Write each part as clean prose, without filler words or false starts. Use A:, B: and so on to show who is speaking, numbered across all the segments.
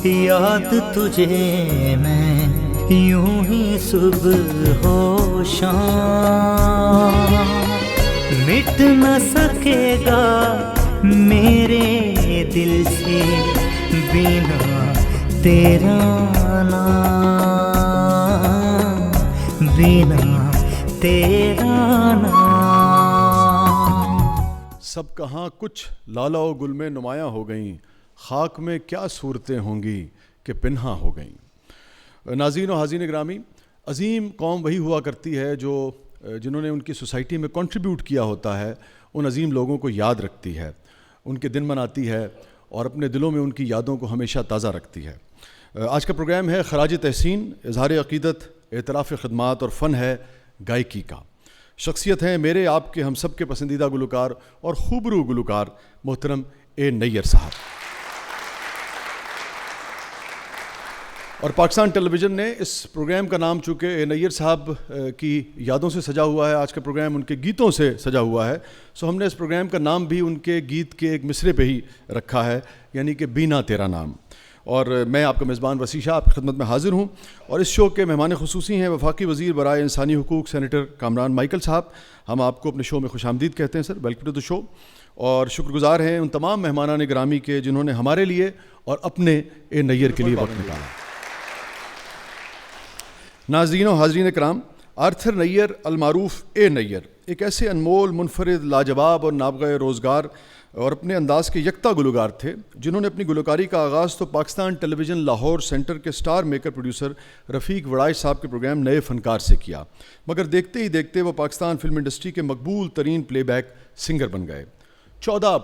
A: याद तुझे मैं यूं ही सुबह हो शाम, मिट न सकेगा मेरे दिल से बिना तेरा नाम, बिना तेरा नाम।
B: सब कहाँ कुछ लाला व गुल में नुमायाँ हो गईं, खाक में क्या सूरतें होंगी कि पिन्हा हो गईं। नाज़रीन व हाज़रीन ग्रामी, अज़ीम कौम वही हुआ करती है जो जिन्होंने उनकी सोसाइटी में कंट्रीब्यूट किया होता है, उन अज़ीम लोगों को याद रखती है, उनके दिन मनाती है और अपने दिलों में उनकी यादों को हमेशा ताज़ा रखती है। आज का प्रोग्राम है खराज तहसीन, इज़हार अक़ीदत, एतराफ़ ख़िदमात और फ़न है गायकी का। शख्सियत हैं मेरे आपके हम सब के पसंदीदा गुलकार और खूबरू गुलकार मोहतरम ए नैयर साहब। और पाकिस्तान टेलीविज़न ने इस प्रोग्राम का नाम चूँकि ए नैयर साहब की यादों से सजा हुआ है, आज का प्रोग्राम उनके गीतों से सजा हुआ है, सो हमने इस प्रोग्राम का नाम भी उनके गीत के एक मिसरे पे ही रखा है, यानी कि बीना तेरा नाम। और मैं आपका मेज़बान वसी शाह आपकी खिदमत में हाज़िर हूँ। और इस शो के मेहमान खुसूसी हैं वफाकी वज़ीर बराए इंसानी हुकूक सेनेटर कामरान माइकल साहब। हम आपको अपने शो में खुशामदीद कहते हैं sir, welcome to the show. और शुक्रगुज़ार हैं उन तमाम मेहमानान गिरामी के जिन्होंने हमारे लिए और अपने ए नैयर के लिए वक्त निकाला। नाज़रीन व हाज़रीन कराम, आर्थर नैयर अलमारूफ़ ए नैयर एक ऐसे अनमोल, मुनफरिद, लाजवाब और नाबग़े रोज़गार और अपने अंदाज़ के यकता गुलकार थे जिन्होंने अपनी गुलकारी का आगाज़ तो पाकिस्तान टेलीविज़न लाहौर सेंटर के स्टार मेकर प्रोड्यूसर रफ़ीक वड़ाइश साहब के प्रोग्राम नए फ़नकार से किया, मगर देखते ही देखते वो पाकिस्तान फ़िल्म इंडस्ट्री के मकबूल तरीन प्लेबैक सिंगर बन गए। 14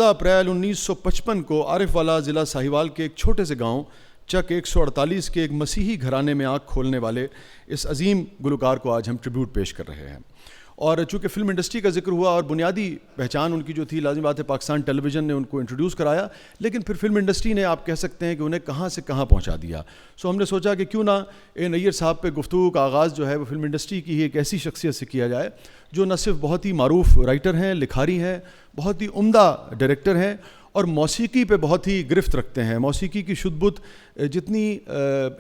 B: अप्रैल 1955 को आरिफ वाला ज़िला साहिवाल के एक छोटे से गाँव चक 148 के एक मसीही घराने में आँख खोलने वाले इस अजीम गुलकार को आज हम ट्रिब्यूट पेश कर रहे हैं। और चूँकि फ़िल्म इंडस्ट्री का जिक्र हुआ और बुनियादी पहचान उनकी जो थी, लाज़िम बात है पाकिस्तान टेलीविज़न ने उनको इंट्रोड्यूस कराया, लेकिन फिर फ़िल्म इंडस्ट्री ने आप कह सकते हैं कि उन्हें कहाँ से कहाँ पहुँचा दिया। सो हमने सोचा कि क्यों ना ए नैयर साहब पे गुफ्तगू का आगाज़ जो है वो फ़िल्म इंडस्ट्री की ही एक ऐसी शख्सियत से किया जाए जो न सिर्फ बहुत ही मारूफ राइटर हैं, लिखारी हैं, बहुत ही उम्दा डायरेक्टर हैं और मौसीकी पे बहुत ही गिरफ्त रखते हैं। मौसीकी की शुद्ध जितनी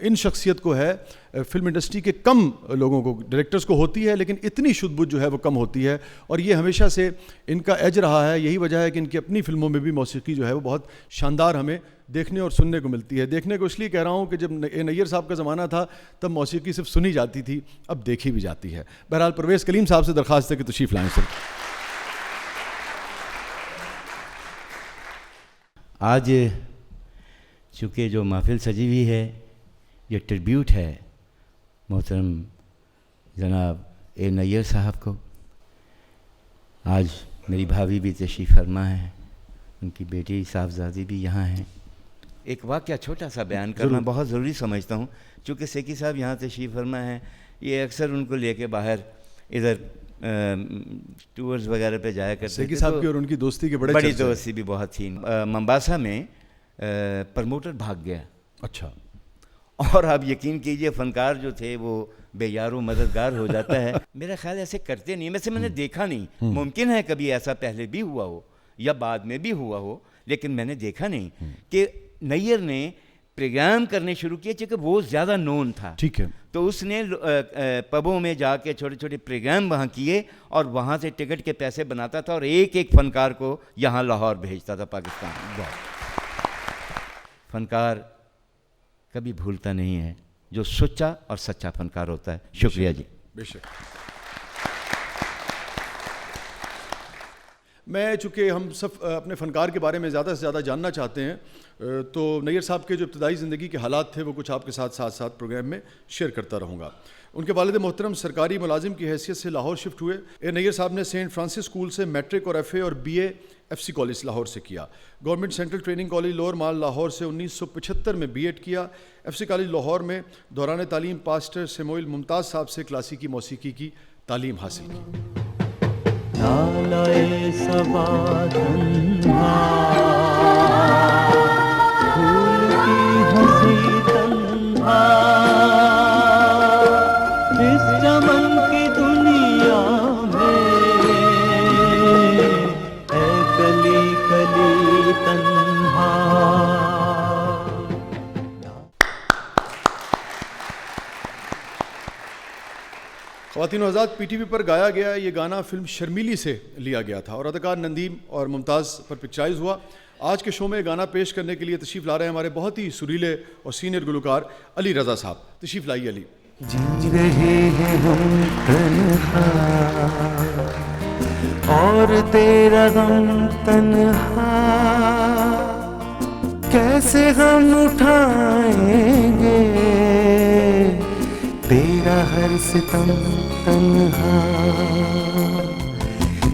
B: इन शख्सियत को है फ़िल्म इंडस्ट्री के कम लोगों को, डायरेक्टर्स को होती है, लेकिन इतनी शुद्ध जो है वो कम होती है और ये हमेशा से इनका एज रहा है। यही वजह है कि इनकी अपनी फ़िल्मों में भी मौसीकी जो है वो बहुत शानदार हमें देखने और सुनने को मिलती है। देखने को इसलिए कह रहा हूँ कि जब ए नैयर साहब का ज़माना था तब मौसीकी सिर्फ सुनी जाती थी, अब देखी भी जाती है। बहरहाल परवेज़ कलीम साहब से दरख्वास्त है कि तशरीफ़ लाएँ सर।
C: आज चूँकि जो महफिल सजी हुई है, ये ट्रिब्यूट है मोहतरम जनाब ए नैयर साहब को। आज मेरी भाभी भी तशरीफ़ फरमा है, उनकी बेटी साहबजादी भी यहाँ हैं। एक वाक़या छोटा सा बयान करना बहुत ज़रूरी समझता हूँ, चूँकि सेकी साहब यहाँ तशरीफ़ फरमा है, ये अक्सर उनको लेके बाहर इधर टूर्स वगैरह पे जाया करते थे।
B: सेकी साहब की और उनकी दोस्ती के
C: बड़ी दोस्ती भी बहुत थी। मंबासा में प्रमोटर भाग गया।
B: अच्छा।
C: और आप यकीन कीजिए फ़नकार जो थे वो बेयारो मददगार हो जाता है। मेरा ख्याल ऐसे करते नहीं, वैसे मैंने देखा नहीं, मुमकिन है कभी ऐसा पहले भी हुआ हो या बाद में भी हुआ हो, लेकिन मैंने देखा नहीं कि नैयर ने प्रोग्राम करने शुरू किए, क्योंकि वो ज़्यादा नोन था।
B: ठीक है।
C: तो उसने पबों में जाके छोटे छोटे प्रोग्राम वहाँ किए और वहाँ से टिकट के पैसे बनाता था और एक एक फ़नकार को यहाँ लाहौर भेजता था पाकिस्तान। फ़नकार कभी भूलता नहीं है जो सच्चा और सच्चा फ़नकार होता है। शुक्रिया जी।
B: बेशक। मैं चूँकि हम सब अपने फ़नकार के बारे में ज़्यादा से ज़्यादा जानना चाहते हैं, तो नैयर साहब के जो इब्तदाई ज़िंदगी के हालात थे वो कुछ आपके साथ प्रोग्राम में शेयर करता रहूँगा। उनके वालिद मोहतरम सरकारी मुलाजिम की हैसियत से लाहौर शिफ्ट हुए। ए नैयर साहब ने सेंट फ्रांसिस स्कूल से मैट्रिक और FA और BA FC कॉलेज लाहौर से किया। Government central training college lower mall Lahore से 1975 में B.Ed किया। FC कॉलेज लाहौर में दौरान तालीम पास्टर सेमोइल मुमताज़ साहब से क्लासिकी मौसीकी की तालीम हासिल की।
A: नालाए सबा तन्हा, फूल की हंसी तन्हा, इस चमन की दुनिया में है कली कली तन्हा।
B: ख्वातीन हज़रात, PTV पर गाया गया ये गाना फिल्म शर्मीली से लिया गया था और अदाकार नदीम और मुमताज़ पर पिक्चराइज हुआ। आज के शो में गाना पेश करने के लिए तशरीफ़ ला रहे हैं हमारे बहुत ही सुरीले और सीनियर गुलकार अली रज़ा साहब। तशरीफ़ लाइए अली।
A: जी रहे हैं हम तन्हा और तेरा गम तन्हा, कैसे हम उठाएंगे तेरा हर सितम तन्हा।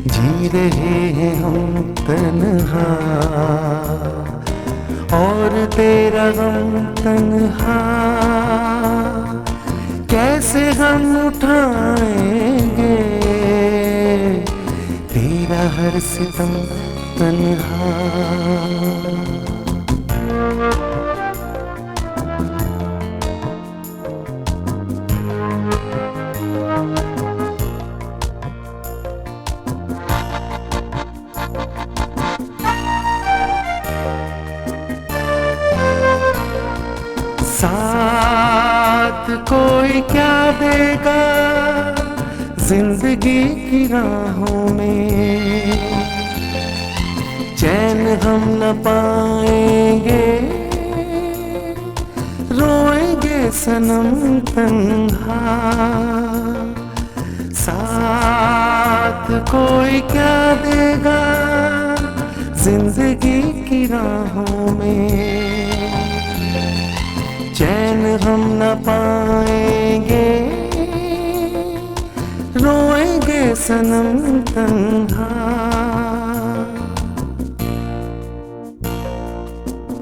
A: जी रहे हैं हम तन्हा और तेरा गम तन्हा, कैसे हम उठाएंगे तेरा हर सितम तन्हा। साथ कोई क्या देगा जिंदगी की राहों में, चैन हम न पाएंगे रोएंगे सनम तन्हा। साथ कोई क्या देगा जिंदगी की राहों में, चैन हम न पाएंगे रोएंगे सनम तन्हा।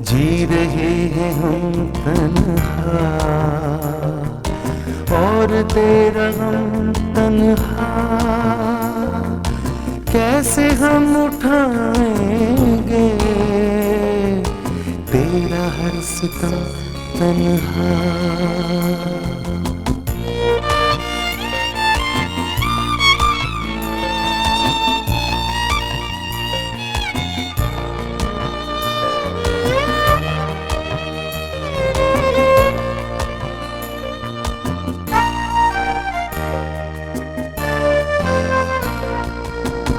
A: जी रहे हैं हम तन्हा और तेरा गम तन्हा, कैसे हम उठाएंगे तेरा हर सितम तन्हा।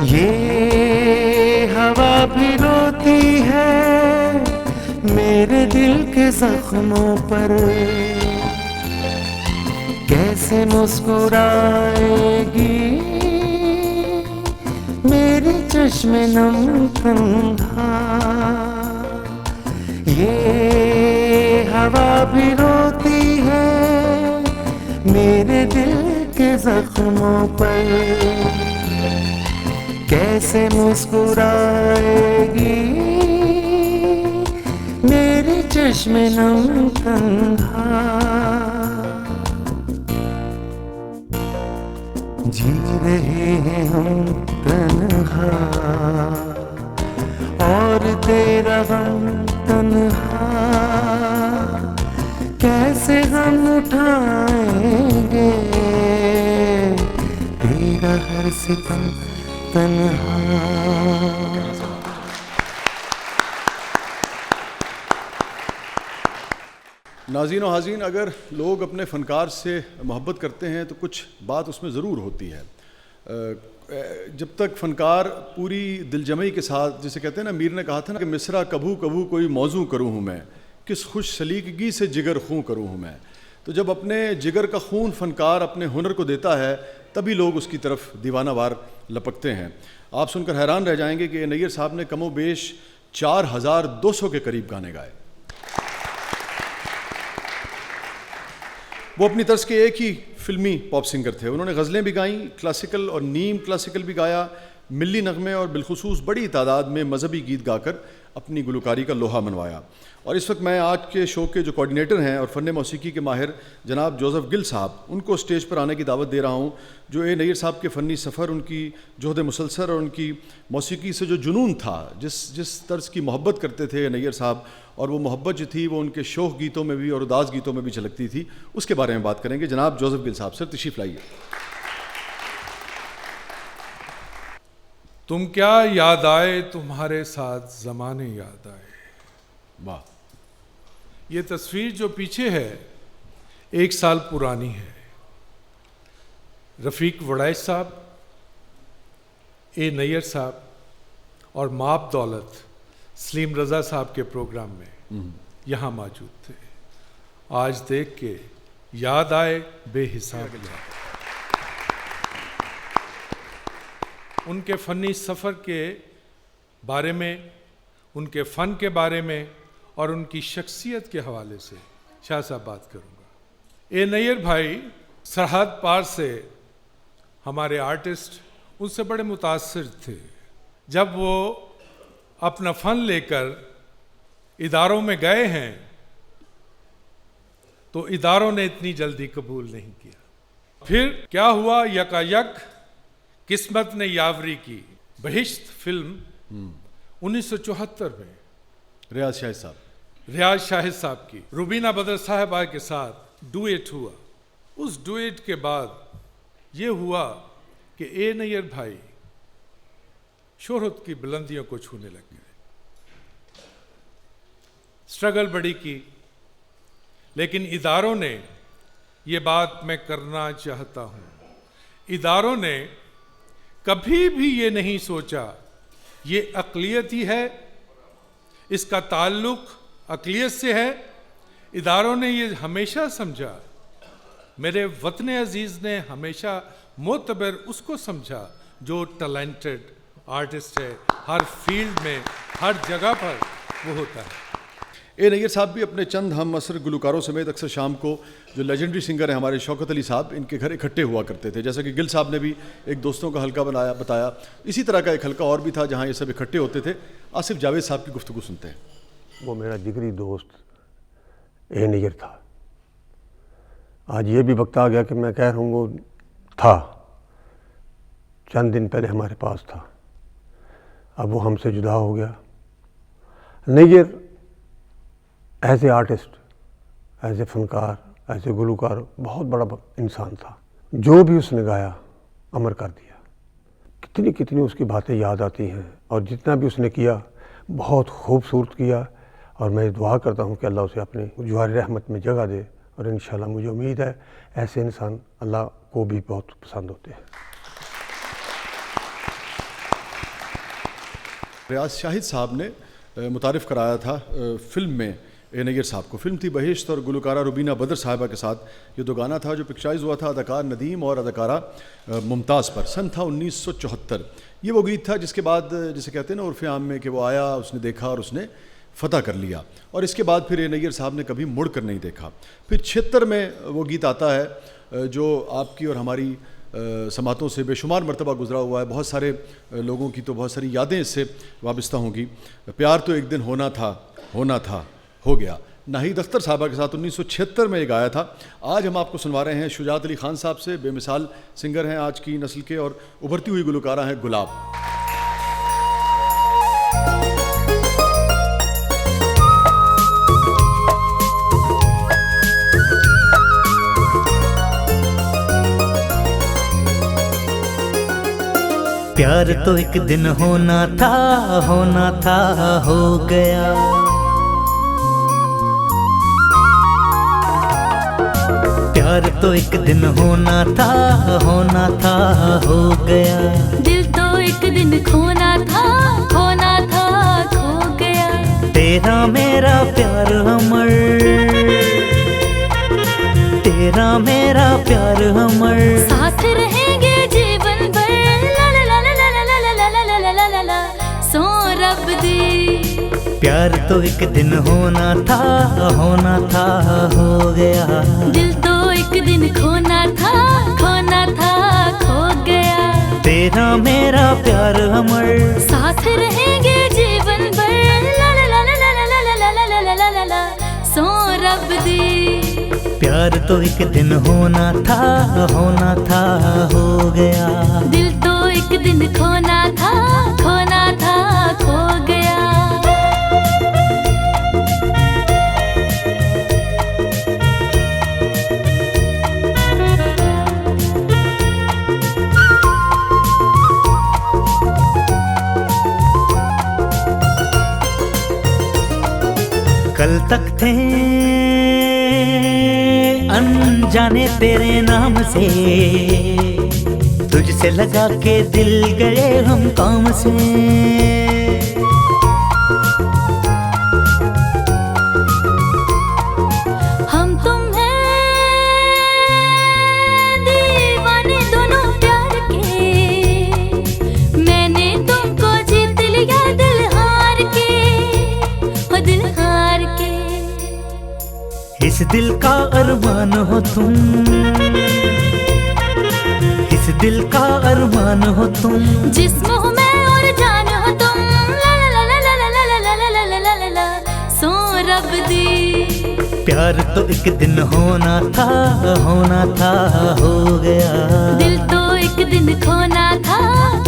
A: ये हवा भी रोती है मेरे दिल के जख्मों पर, कैसे मुस्कुराएगी मेरी चश्मे नम तन्हा। ये हवा भी रोती है मेरे दिल के जख्मों पर, कैसे मुस्कुराएगी मेरी चश्मे नम तन्हा। जी रहे हैं हम तन्हा और तेरा गम तन्हा, कैसे हम उठाएंगे तेरा हर सितम तन्हा।
B: नाज़रीन और हाज़रीन, अगर लोग अपने फ़नकार से मोहब्बत करते हैं तो कुछ बात उसमें ज़रूर होती है। जब तक फ़नकार पूरी दिलजमई के साथ, जिसे कहते हैं ना, मीर ने कहा था ना कि मिसरा कभू कभू कोई मौजू करूँ हूँ मैं, किस खुश सलीकगी से जिगर खूँ करूँ हूँ मैं। तो जब अपने जिगर का खून फ़नकार अपने हुनर को देता है तभी लोग उसकी तरफ दीवानावार लपकते हैं। आप सुनकर हैरान रह जाएंगे कि नैयर साहब ने कमो बेश 4200 के करीब गाने गाए। वो अपनी तर्ज के एक ही फिल्मी पॉप सिंगर थे। उन्होंने गज़लें भी गाईं, क्लासिकल और नीम क्लासिकल भी गाया, मिली नगमे और बिलखुसूस बड़ी तादाद में मजहबी गीत गाकर अपनी गुलकारी का लोहा मनवाया। और इस वक्त मैं आज के शो के जो कोऑर्डिनेटर हैं और फ़न मौसीकी के माहिर जनाब जोसेफ गिल साहब, उनको स्टेज पर आने की दावत दे रहा हूँ, जो नैयर साहब के फ़नी सफ़र, उनकी जोहद मुसलसल और उनकी मौसीकी से जो जुनून था, जिस तर्ज की मोहब्बत करते थे नैयर साहब, और वो मोहब्बत जो थी वो उनके शोक गीतों में भी और उदास गीतों में भी झलकती थी, उसके बारे में बात करेंगे। जनाब जोसेफ गिल साहब, सर तशरीफ़ लाइए।
D: तुम क्या याद आए, तुम्हारे साथ ज़माने याद आए।
B: वाह।
D: ये तस्वीर जो पीछे है 1 साल पुरानी है। रफ़ीक वड़ैच साहब, ए नैयर साहब और माप दौलत सलीम रज़ा साहब के प्रोग्राम में यहाँ मौजूद थे। आज देख के याद आए बेहिसाब याद। उनके फ़नी सफ़र के बारे में, उनके फ़न के बारे में और उनकी शख्सियत के हवाले से शाह साहब बात करूँगा। ए नैयर भाई सरहद पार से हमारे आर्टिस्ट उनसे बड़े मुतासिर थे। जब वो अपना फ़न लेकर इदारों में गए हैं तो इदारों ने इतनी जल्दी कबूल नहीं किया। फिर क्या हुआ, यकायक किस्मत ने यावरी की। बहिश्त फिल्म 1974 में
B: रियाज शाहिद साहब की
D: रुबीना बदर साहिबा के साथ डुएट हुआ। उस डुएट के बाद ये हुआ कि ए नैयर भाई शोहरत की बुलंदियों को छूने लग गए। स्ट्रगल बड़ी की, लेकिन इदारों ने, ये बात मैं करना चाहता हूँ, इदारों ने कभी भी ये नहीं सोचा ये अक़लियत ही है, इसका ताल्लुक़ अक़लियत से है। इदारों ने ये हमेशा समझा, मेरे वतन अजीज़ ने हमेशा मोतबर उसको समझा जो टैलेंटेड आर्टिस्ट है, हर फील्ड में, हर जगह पर वो होता है।
B: ए नैयर साहब भी अपने चंद हम असर गुलकारों समेत अक्सर शाम को जो लेजेंडरी सिंगर है हमारे शौकत अली साहब, इनके घर इकट्ठे हुआ करते थे। जैसा कि गिल साहब ने भी एक दोस्तों का हल्का बताया, इसी तरह का एक हल्का और भी था जहाँ ये सब इकट्ठे होते थे। आसिफ जावेद साहब की गुफ्तगू सुनते हैं।
E: वो मेरा जिगरी दोस्त ए नैयर था। आज ये भी वक्त आ गया कि मैं कह रहा हूँ वो था, चंद दिन पहले हमारे पास था, अब वो हमसे जुदा हो गया। Nayyar as a artist, as a फनकार, एज ए गुलकार बहुत बड़ा इंसान था। जो भी उसने गाया अमर कर दिया। कितनी कितनी उसकी बातें याद आती हैं और जितना भी उसने किया बहुत खूबसूरत किया। और मैं दुआ करता हूँ कि अल्लाह उसे अपने जवार रहमत में जगह दे और इंशाल्लाह मुझे उम्मीद है ऐसे इंसान अल्लाह को भी बहुत पसंद होते हैं।
B: रियाज शाहिद साहब ने मुतारिफ़ कराया था फिल्म में ए नैयर साहब को। फिल्म थी बहिश्त और गुलकारा रुबीना बदर साहिबा के साथ ये दो गाना था जो पिक्चराइज हुआ था अदाकार नदीम और अदाकारा मुमताज़ पर। सन था 1974। ये वो गीत था जिसके बाद, जिसे कहते हैं ना उर्फ़ आम में, कि वो आया, उसने देखा और उसने फ़तह कर लिया। और इसके बाद फिर ए नैयर साहब ने कभी मुड़ कर नहीं देखा। फिर 76 में वो गीत आता है जो आपकी और हमारी समातों से बेशुमार मरतबा गुजरा हुआ है। बहुत सारे लोगों की तो बहुत सारी यादें इससे वाबस्ता होंगी। प्यार तो एक दिन होना था, हो गया। नाहिद अख्तर साहबा के साथ 1976 में ये गाया था। आज हम आपको सुनवा रहे हैं शुजात अली खान साहब से, बेमिसाल सिंगर हैं आज की नस्ल के और उभरती हुई गुलकारा हैं गुलाब।
F: प्यार तो एक दिन होना था, हो गया। प्यार तो एक दिन होना था, हो गया।
G: दिल तो एक दिन खोना था, खो गया।
F: तेरा मेरा प्यार अमर, तेरा मेरा प्यार अमर,
G: साथ रहेंगे जीवन भर। सो रब दी।
F: प्यार तो एक दिन होना था, हो गया।
G: दिल तो एक दिन खोना था, खो गया।
F: तेरा मेरा प्यार अमर,
G: साथ रहेंगे जीवन भर। सो रब दी।
F: प्यार तो एक दिन होना था, हो गया।
G: दिल तो एक दिन खोना था, खो गया।
F: कल तक थे अनजाने तेरे नाम से, तुझसे लगा के दिल गए हम काम से।
G: हम तुम हैं दीवाने दोनों प्यार के, मैंने तुमको जीत लिया दिल हार के, हो दिल हार के।
F: इस दिल का अरमान हो तुम, इस दिल का अरमान हो तुम,
G: जिस्म हो मैं और जान हो तुम, ला ला ला ला ला ला ला ला ला ला ला ला ला, सो रब दी।
F: प्यार तो एक दिन होना था, होना था, हो गया।
G: दिल तो एक दिन खोना था,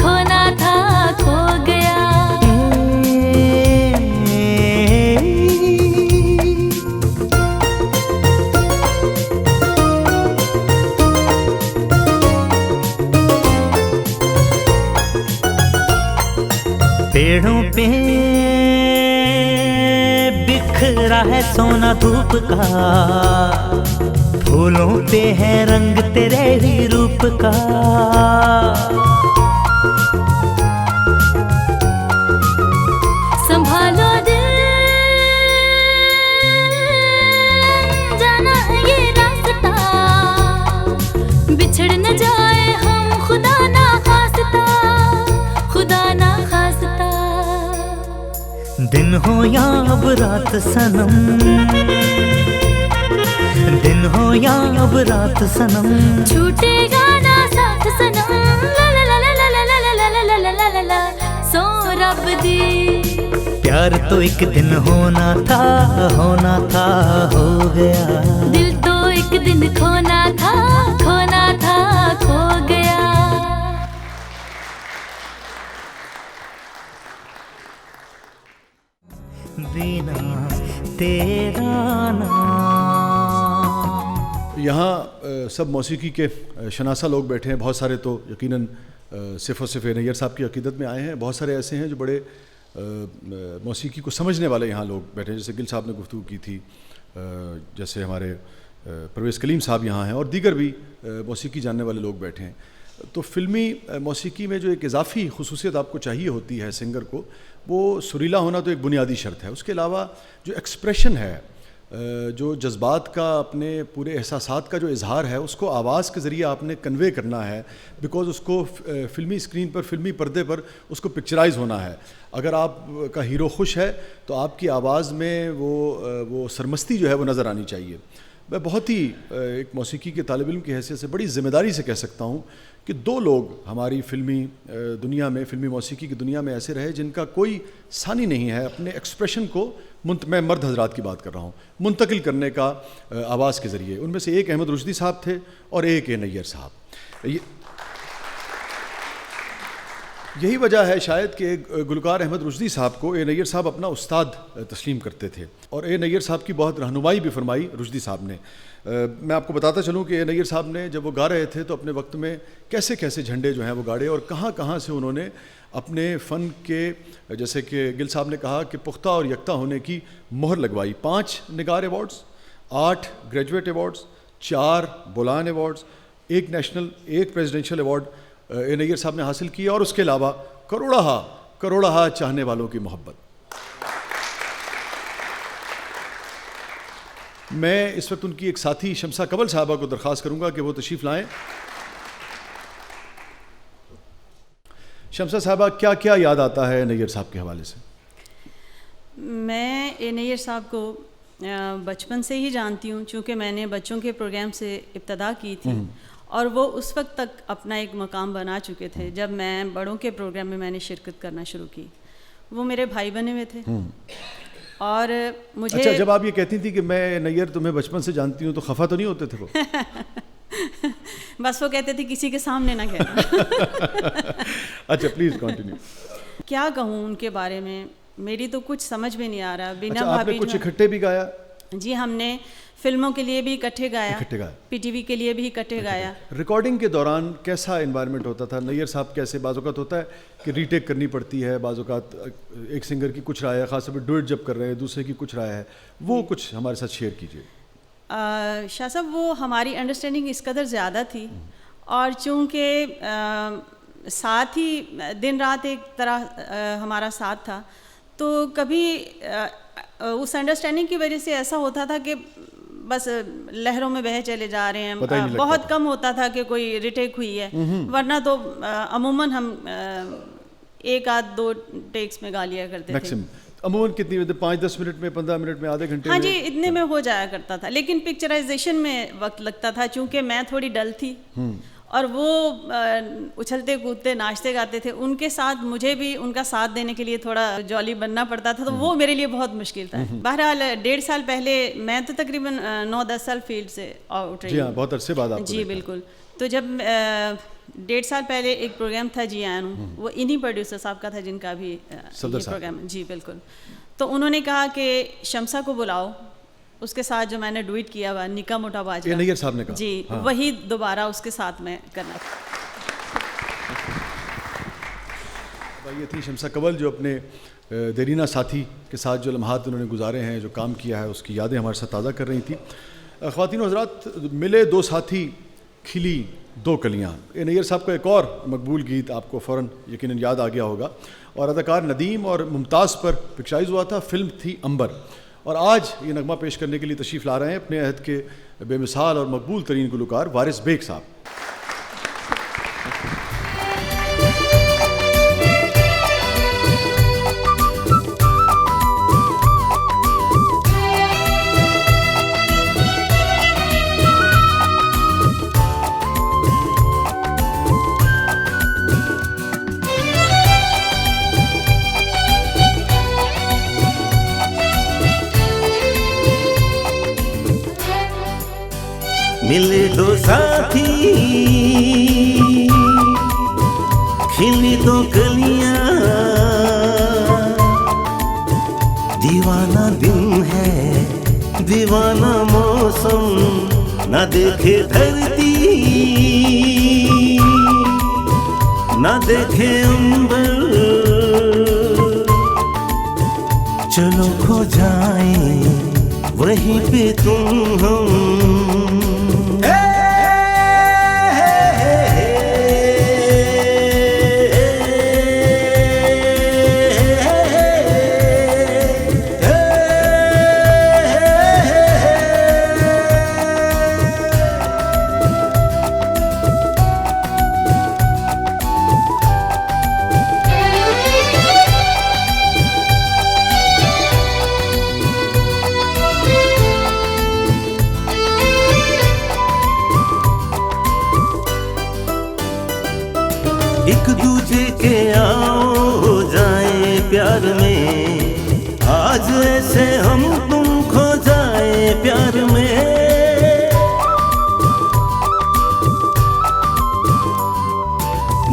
G: खोना था, खो गया।
F: पेड़ों पे बिखरा है सोना धूप का, फूलों पे है रंग तेरे ही रूप का।
G: संभालो दिल, जाना है ये रास्ता, बिछड़ न जाए हम खुदा ना खास्ता, खुदा ना खास्ता।
F: दिन हो या अब रात सनम, दिन हो या अब रात सनम,
G: छूटेगा ना साथ सनम, ला ला ला ला ला ला ला ला ला ला ला ला ला, सो रब दी।
F: प्यार तो एक दिन होना था, होना था, हो गया।
G: दिल तो एक दिन खोना था, खोना था, खो गया।
F: बिना तेरा नाम।
B: यहाँ सब मौसीकी के शनासा लोग बैठे हैं, बहुत सारे तो यकीनन सिर्फ़ और सिर्फ नैयर साहब की अकीदत में आए हैं, बहुत सारे ऐसे हैं जो बड़े मौसीकी को समझने वाले यहाँ लोग बैठे हैं, जैसे गिल साहब ने गुफ्तगू की थी, जैसे हमारे परवेज़ कलीम साहब यहाँ हैं और दीगर भी मौसीकी जानने वाले लोग बैठे हैं। तो फ़िल्मी मौसीकी में जो एक इजाफ़ी खुसूसियत आपको चाहिए होती है सिंगर को, वो सुरीला होना तो एक बुनियादी शर्त है। उसके अलावा जो एक्सप्रेशन है, जो जज्बात का, अपने पूरे एहसासात का जो इजहार है, उसको आवाज़ के ज़रिए आपने कन्वे करना है, बिकॉज़ उसको फ़िल्मी स्क्रीन पर, फ़िल्मी पर्दे पर उसको पिक्चराइज़ होना है। अगर आपका हीरो खुश है तो आपकी आवाज़ में वो सरमस्ती जो है वो नज़र आनी चाहिए। मैं बहुत ही एक मौसीकी के तालिब इल्म की हैसियत से बड़ी ज़िम्मेदारी से कह सकता हूँ कि 2 लोग हमारी फ़िल्मी दुनिया में, फ़िल्मी मौसीकी की दुनिया में ऐसे रहे जिनका कोई सानी नहीं है अपने एक्सप्रेशन को, मैं मर्द हजरात की बात कर रहा हूँ, मुंतकिल करने का आवाज़ के ज़रिए। उनमें से एक अहमद रुश्दी साहब थे और एक नैयर साहब। यही वजह है शायद कि गुलकार अहमद रुश्दी साहब को नैयर साहब अपना उस्ताद तस्लीम करते थे और नैयर साहब की बहुत रहनुमाई भी फरमाई रुश्दी साहब ने। मैं आपको बताता चलूँ कि नैयर साहब ने जब वो गा रहे थे तो अपने वक्त में कैसे कैसे झंडे जो हैं वो गाड़े और कहाँ कहाँ से उन्होंने अपने फ़न के, जैसे कि गिल साहब ने कहा कि पुख्ता और यकता होने की मोहर लगवाई। 5 Nigar awards, 8 graduate awards, 4 Bolan awards, 1 national, 1 presidential award Nayyar साहब ने हासिल किया और उसके अलावा करोड़हा चाहने वालों की मोहब्बत। मैं इस वक्त उनकी एक साथी शमसा कबल साहबा को दरख्वास्त करूंगा कि वो तशरीफ़ लाएं। शमसा साहबा, क्या क्या याद आता है नैयर साहब के हवाले से?
H: मैं नैयर साहब को बचपन से ही जानती हूँ, चूँकि मैंने बच्चों के प्रोग्राम से इब्तदा की थी और वो उस वक्त तक अपना एक मकाम बना चुके थे। जब मैं बड़ों के प्रोग्राम में मैंने शिरकत करना शुरू की, वो मेरे भाई बने हुए थे और मुझे। अच्छा,
B: जब आप ये कहती थी कि मैं नैयर तुम्हें बचपन से जानती हूँ, तो खफा तो नहीं होते थे वो?
H: बस वो कहते थे किसी के सामने ना कहना।
B: अच्छा, प्लीज़ कंटिन्यू।
H: क्या कहूँ उनके बारे में, मेरी तो कुछ समझ में नहीं आ रहा। बिना
B: आपने कुछ इकट्ठे भी गाया?
H: जी, हमने फिल्मों के लिए भी इकट्ठे गाया, पीटीवी के लिए भी इकट्ठे गाया।
B: रिकॉर्डिंग के दौरान कैसा एनवायरनमेंट होता था? नैयर साहब कैसे, बाज़-औक़ात होता है कि रीटेक करनी पड़ती है, बाज़-औक़ात एक सिंगर की कुछ राय है, ख़ास तौर पर डुएट जब कर रहे हैं दूसरे की कुछ राय है, वो कुछ हमारे साथ शेयर कीजिए।
H: शाह साहब, वो हमारी अंडरस्टैंडिंग इस कदर ज़्यादा थी और चूँकि साथ ही दिन रात एक तरह हमारा साथ था, तो कभी उस अंडरस्टैंडिंग की वजह से ऐसा होता था कि बस लहरों में बह चले जा रहे हैं। बहुत कम होता था कि कोई रिटेक हुई है, वरना तो अमूमन हम 1 आध 2 टेक्स में गा लिया करते थे।
B: अमूमन कितनी 5-10 मिनट में, 15 मिनट में, आधे घंटे
H: हाँ
B: में?
H: जी, इतने में हो जाया करता था, लेकिन पिक्चराइजेशन में वक्त लगता था, चूँकि मैं थोड़ी डल थी और वो उछलते कूदते नाचते गाते थे, उनके साथ मुझे भी उनका साथ देने के लिए थोड़ा जॉली बनना पड़ता था, तो वो मेरे लिए बहुत मुश्किल था। बहरहाल 1.5 साल पहले, मैं तो तकरीबन 9-10 साल फील्ड से आउट रही।
B: जी हाँ, बहुत अरसे बाद आपको
H: जी बिल्कुल। तो जब 1.5 साल पहले एक प्रोग्राम था जी आया हूँ, वो इन्हीं प्रोड्यूसर साहब का था जिनका भी ये प्रोग्राम। जी बिल्कुल। तो उन्होंने कहा कि शमसा को बुलाओ, उसके साथ जो मैंने डुएट किया हुआ निका मोटा बाजरा,
B: नैयर साहब ने कहा
H: जी हाँ। वही दोबारा उसके साथ में करना।
B: ये थी शमसा कंवल, जो अपने देरीना साथी के साथ जो लम्हात उन्होंने गुजारे हैं, जो काम किया है, उसकी यादें हमारे साथ ताज़ा कर रही थी। ख़वातीन और हज़रात, मिले 2 साथी, खिली 2 कलियाँ। ये नैयर साहब का एक और मकबूल गीत आपको फ़ौरन यकीनन याद आ गया होगा, और अदाकार नदीम और मुमताज़ पर पिक्चराइज़ हुआ था। फिल्म थी अंबर। और आज ये नगमा पेश करने के लिए तशरीफ़ ला रहे हैं अपने अहद के बेमिसाल और मकबूल तरीन गुलकार वारिस बेग साहब।
F: मिले 2 साथी, खिली 2 कलियां, दीवाना दिन है, दीवाना मौसम, ना देखे धरती, ना देखे अंबर, चलो खो जाए वहीं पे तुम हम। एक दूजे के आओ जाए प्यार में, आज ऐसे हम तुम खो जाए प्यार में।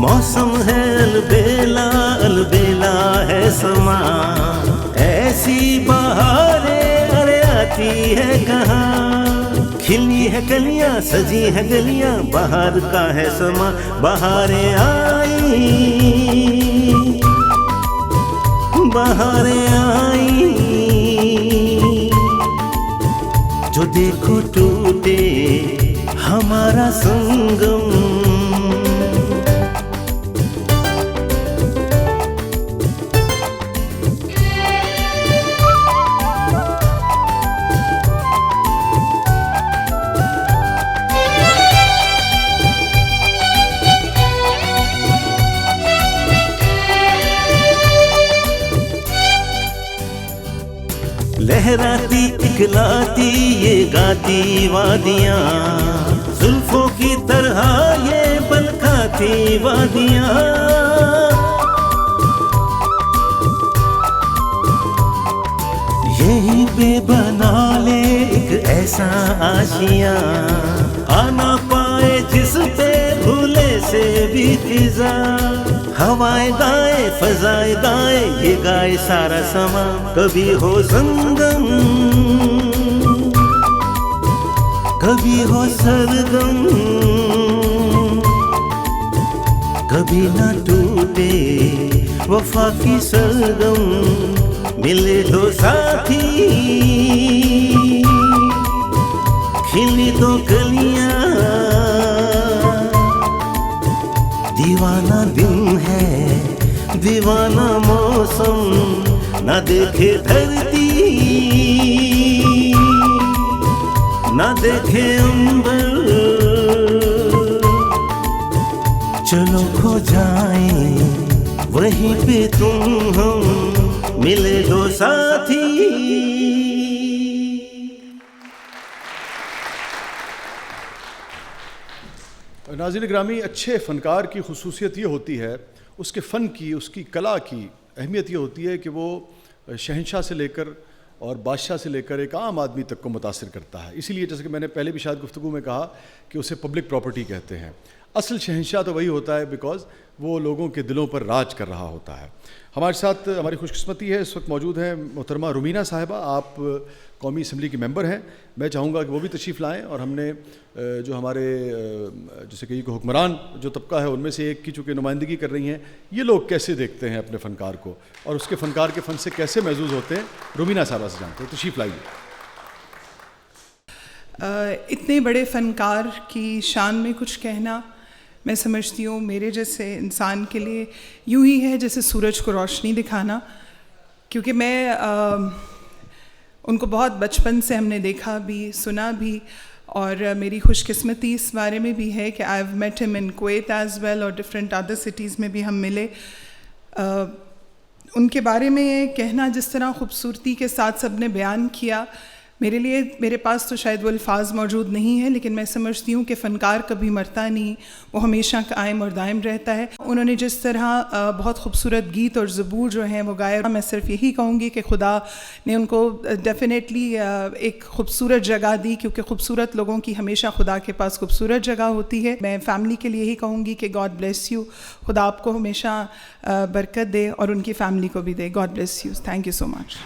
F: मौसम है अलबेला, अलबेला है समा, ऐसी बहारें अरे आती है कहाँ। खिली है कलियां, सजी है गलियां, बाहर का है समा, बहारें आई, बहारें आई, जो देखो टूटे हमारा संगम। लहराती इकलाती ये गाती वादियाँ, जुल्फों की तरह ये बलखाती वादियाँ। यहीं पे बना ले एक ऐसा आशियाँ, आना पाए जिस पे भूले से भी फिजा। हवाएं गाए फजाएं गाए ये गाए सारा समा, कभी हो संगम कभी हो सरगम, कभी ना टूटे वफा की सरगम। मिले 2 साथी, खिली 2 कलियां, देखे धरती न देखे अंबर, चलो खो जाए वहीं पे तुम हम मिले दो साथी।
B: नाज़रीन ग्रामी, अच्छे फ़नकार की खुसूसियत ये होती है, उसके फ़न की, उसकी कला की अहमियत ये होती है कि वो शहंशाह से लेकर और बादशाह से लेकर एक आम आदमी तक को मुतासिर करता है। इसीलिए जैसे कि मैंने पहले भी शायद गुफ्तगू में कहा कि उसे पब्लिक प्रॉपर्टी कहते हैं। असल शहंशाह तो वही होता है बिकॉज़ वो लोगों के दिलों पर राज कर रहा होता है। हमारे साथ हमारी खुशकिस्मती है, इस वक्त मौजूद हैं मोहतरमा रुमीना साहिबा। आप कौमी असम्बली की मेंबर हैं। मैं चाहूँगा कि वो भी तशरीफ़ लाएँ और हमने जो हमारे जैसे कि हुक्मरान जो तबका है उनमें से एक की चूँकि नुमाइंदगी कर रही हैं, ये लोग कैसे देखते हैं अपने फ़नकार को और उसके फ़नकार के फ़न से कैसे महजूज़ होते हैं, रुमीना साहिबा से जानते हैं। तशरीफ़ लाइए।
I: इतने बड़े फ़नकार की शान में कुछ कहना मैं समझती हूँ मेरे जैसे इंसान के लिए यूँ ही है जैसे सूरज को रोशनी दिखाना, क्योंकि मैं उनको बहुत बचपन से हमने देखा भी सुना भी, और मेरी खुशकिस्मती इस बारे में भी है कि I have met him in Kuwait as well और डिफरेंट अदर सिटीज़ में भी हम मिले। उनके बारे में कहना जिस तरह खूबसूरती के साथ सब ने बयान किया, मेरे लिए मेरे पास तो शायद वो अल्फाज मौजूद नहीं है, लेकिन मैं समझती हूँ कि फ़नकार कभी मरता नहीं, वो हमेशा कायम और दायम रहता है। उन्होंने जिस तरह बहुत खूबसूरत गीत और ज़बूर जो हैं वो गाए, मैं सिर्फ यही कहूँगी कि खुदा ने उनको डेफिनेटली एक खूबसूरत जगह दी, क्योंकि खूबसूरत लोगों की हमेशा खुदा के पास खूबसूरत जगह होती है। मैं फ़ैमिली के लिए यही कहूँगी कि गॉड ब्लेस यू, खुदा आपको हमेशा बरकत दे और उनकी फ़ैमिली को भी दे। God bless you, thank you so much.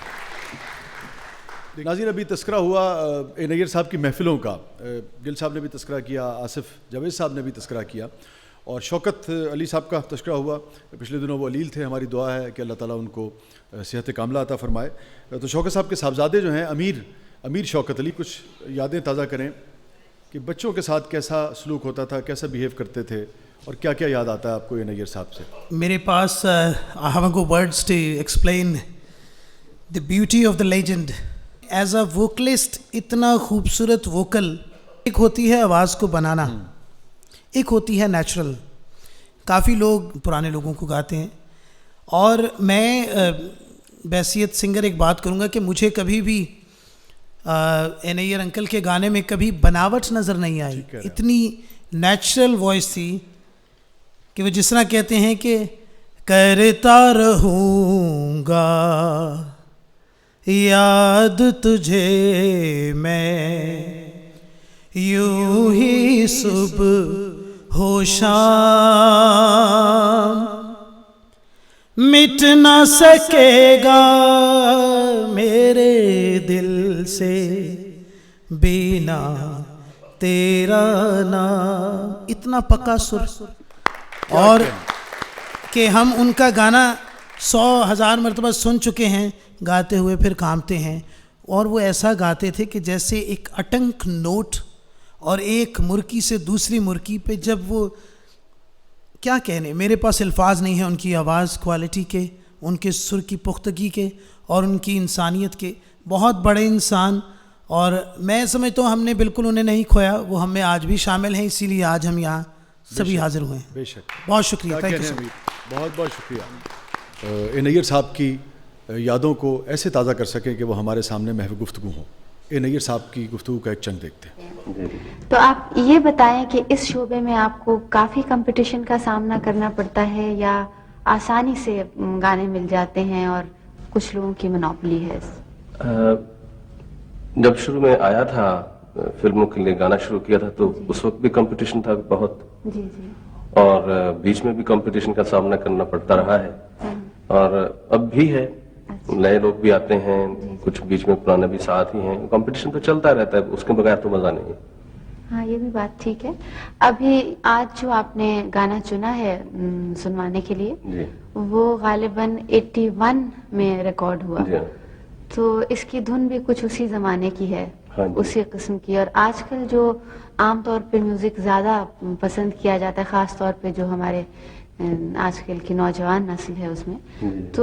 B: नाज़रीन, अभी तस्करा हुआ ए नैयर साहब की महफ़िलों का, गिल साहब ने भी तस्करा किया, आसिफ जावेद साहब ने भी तस्करा किया और शौकत अली साहब का तस्करा हुआ। पिछले दिनों वो अलील थे, हमारी दुआ है कि अल्लाह ताला उनको सेहत कामला अता फ़रमाए। तो शौकत साहब के साहबजादे जो हैं अमीर शौकत अली, कुछ यादें ताज़ा करें कि बच्चों के साथ कैसा सलूक होता था, कैसा बिहेव करते थे और क्या क्या याद आता है आपको ए नैयर साहब से?
J: मेरे पास I have go words to explain the beauty of the legend. As a vocalist इतना खूबसूरत वोकल, एक होती है आवाज़ को बनाना, एक होती है नेचुरल। काफ़ी लोग पुराने लोगों को गाते हैं और मैं बैसियत सिंगर एक बात करूँगा कि मुझे कभी भी ए नैयर अंकल के गाने में कभी बनावट नज़र नहीं आई। इतनी नेचुरल वॉइस थी कि वो जिस तरह कहते हैं कि करता रहूँगा याद तुझे मैं, यूं ही सुबह हो शाम, मिट ना सकेगा मेरे दिल से बिना तेरा नाम। इतना पक्का सुर, और कि हम उनका गाना 100,000 मरतबा सुन चुके हैं गाते हुए, फिर कामते हैं। और वो ऐसा गाते थे कि जैसे एक अटंक नोट और एक मुर्की से दूसरी मुर्की पे जब वो, क्या कहने, मेरे पास अल्फाज नहीं है उनकी आवाज़ क्वालिटी के, उनके सुर की पुख्तगी के और उनकी इंसानियत के। बहुत बड़े इंसान, और मैं समझता हूँ हमने बिल्कुल उन्हें नहीं खोया, वो हमें आज भी शामिल हैं, इसीलिए आज हम यहाँ सभी हाजिर हुए हैं।
B: बेशक,
J: बहुत शुक्रिया, थैंक यू।
B: बहुत बहुत शुक्रिया। ए नैयर साहब की यादों को ऐसे ताज़ा कर सकें कि वो हमारे सामने महव गुफ्तगू हों। ए नैयर साहब की गुफ्तगू का एक चंद देखते हैं।
K: तो आप ये बताएं कि इस शोबे में आपको काफ़ी कंपटीशन का सामना करना पड़ता है या आसानी से गाने मिल जाते हैं और कुछ लोगों की मोनोपोली है?
L: जब शुरू में आया था, फिल्मों के लिए गाना शुरू किया था, तो उस वक्त भी कंपटीशन था बहुत।
K: जी जी।
L: और बीच में भी कंपटीशन का सामना करना पड़ता रहा है और अब भी है। नए लोग भी आते हैं, कुछ बीच में पुराने भी साथ ही हैं। कंपटीशन तो चलता रहता है, उसके बगैर तो मजा नहीं है।
K: हाँ, ये भी बात ठीक है। अभी आज जो आपने गाना चुना है सुनवाने के लिए
L: जी,
K: वो गालिबन 81 में रिकॉर्ड हुआ।
L: जी,
K: तो इसकी धुन भी कुछ उसी जमाने की है। हाँ, उसी किस्म की। और आजकल जो आमतौर पे म्यूजिक ज्यादा पसंद किया जाता है, खास तौर पे जो हमारे आजकल की नौजवान नस्ल है उसमें, तो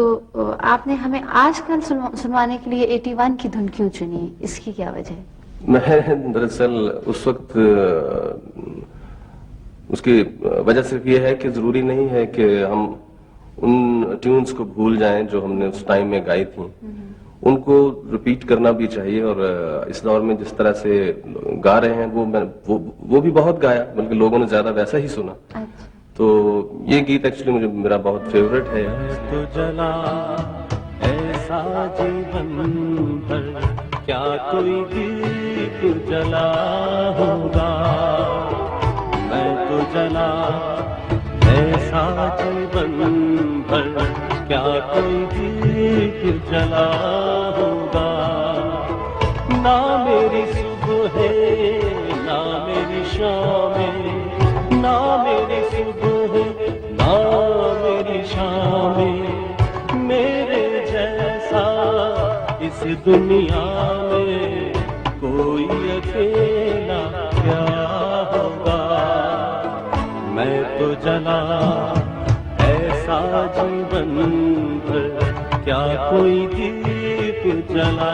K: आपने हमें आजकल सुनवाने के लिए 81 की धुन क्यों चुनी, इसकी क्या वजह है?
L: मैं दरअसल उस वक्त उसकी वजह सिर्फ ये है कि जरूरी नहीं है कि हम उन ट्यून्स को भूल जाएं जो हमने उस टाइम में गाई थी, उनको रिपीट करना भी चाहिए। और इस दौर में जिस तरह से गा रहे हैं वो भी बहुत गाया, बल्कि लोगों ने ज्यादा वैसा ही सुना। तो ये गीत एक्चुअली मेरा बहुत फेवरेट है।
F: तो जला ऐसा जीवन भर, क्या कोई दीप जला होगा। मैं तो जला ऐसा जीवन भर, क्या कोई दीप जला होगा। ना मेरी सुबह है, ना मेरी शाम, ना मेरी सुबह, ना मेरी शाम, मेरे जैसा इस दुनिया में कोई अकेला क्या होगा। मैं तो जला ऐसा जीवन भर, क्या कोई दीप जला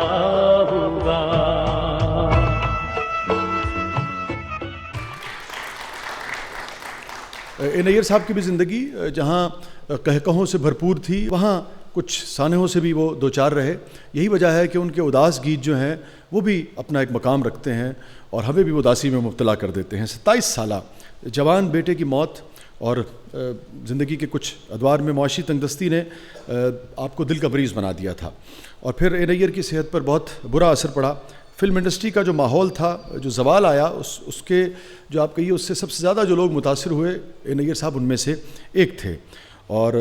F: होगा।
B: ए नैयर साहब की भी ज़िंदगी जहाँ कहकहों से भरपूर थी, वहाँ कुछ सानहों से भी वो दो चार रहे। यही वजह है कि उनके उदास गीत जो हैं वो भी अपना एक मकाम रखते हैं और हमें भी उदासी में मुब्तला कर देते हैं। 27 साला जवान बेटे की मौत और ज़िंदगी के कुछ अदवार में मुआशी तंगदस्ती ने आपको दिल का मरीज़ बना दिया था और फिर ए नैयर की सेहत पर बहुत बुरा असर पड़ा। फिल्म इंडस्ट्री का जो माहौल था, जो जवाल आया, उसके जो आप कहिए उससे सबसे ज़्यादा जो लोग मुतासिर हुए, ए नैयर साहब उनमें से एक थे। और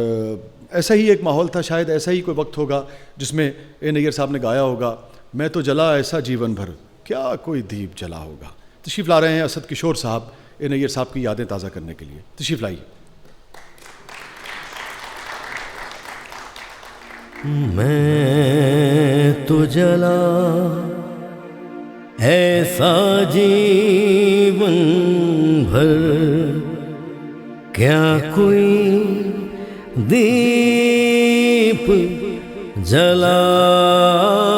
B: ऐसा ही एक माहौल था, शायद ऐसा ही कोई वक्त होगा जिसमें ए नैयर साहब ने गाया होगा, मैं तो जला ऐसा जीवन भर, क्या कोई दीप जला होगा। तशरीफ़ ला रहे हैं असद किशोर साहब ए नैयर साहब की यादें ताज़ा करने के लिए। तशरीफ़ लाइए।
F: मैं तो जला ऐसा जीवन भर, क्या कोई दीप जला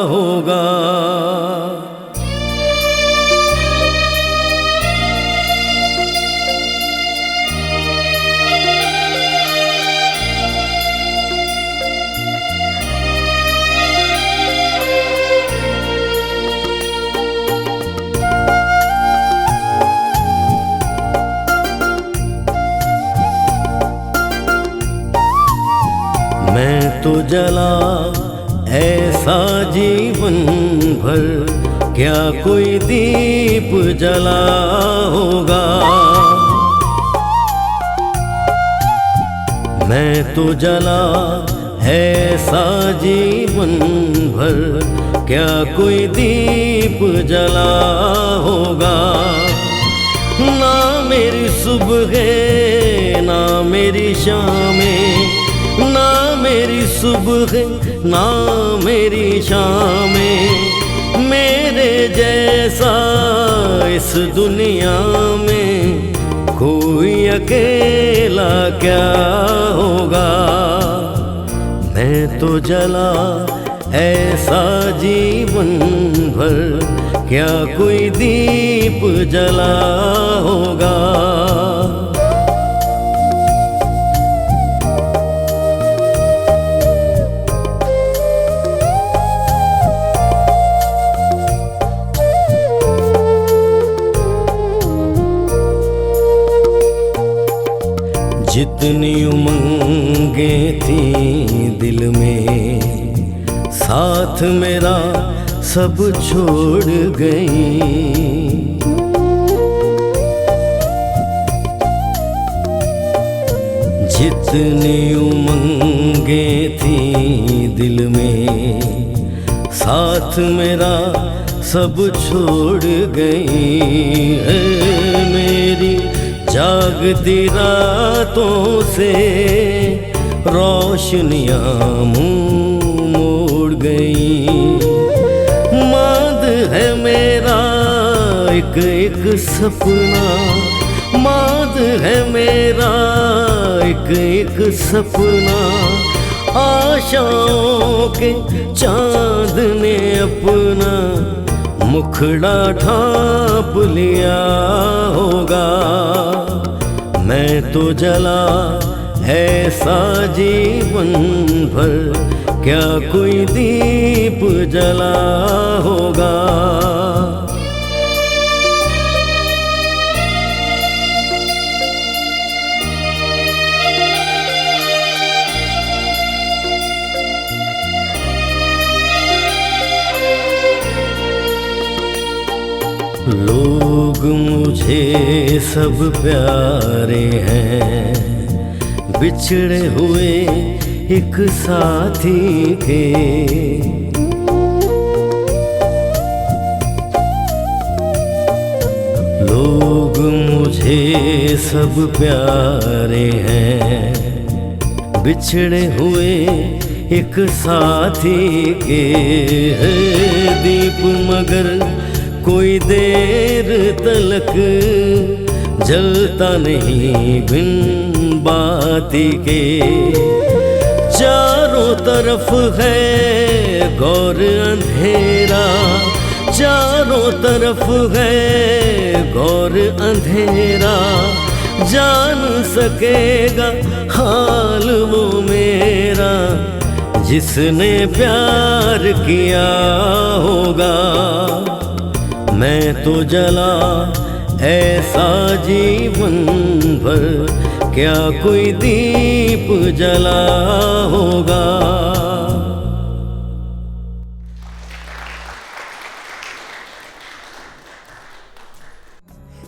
F: होगा। मैं तो जला ऐसा जीवन भर, क्या कोई दीप जला होगा। मैं तो जला ऐसा जीवन भर, क्या कोई दीप जला होगा। ना मेरी सुबह है, ना मेरी शामें, ना मेरी सुबह, ना मेरी शामें, मेरे जैसा इस दुनिया में कोई अकेला क्या होगा। मैं तो जला ऐसा जीवन भर, क्या कोई दीप जला होगा। जितनी उमंगें थी दिल में, साथ मेरा सब छोड़ गई। जितनी उमंगें थी दिल में, साथ मेरा सब छोड़ गई। मेरी जागती रातों से रोशनियां मुँह मोड़ गई। मांद है मेरा एक एक सपना, मांद है मेरा एक एक सपना आशाओं के चांद ने अपना मुखड़ा ढांप लिया होगा। मैं तो जला ऐसा जीवन भर, क्या कोई दीप जला होगा। लोग मुझे सब प्यारे हैं, बिछड़े हुए एक साथी के। लोग मुझे सब प्यारे हैं, बिछड़े हुए एक साथी के। है दीप मगर कोई देर तलक जलता नहीं बिन बाती के। चारों तरफ है घोर अंधेरा, चारों तरफ है घोर अंधेरा। जान सकेगा हाल वो मेरा, जिसने प्यार किया होगा। मैं तो जला ऐसा जीवन भर, क्या कोई दीप जला होगा।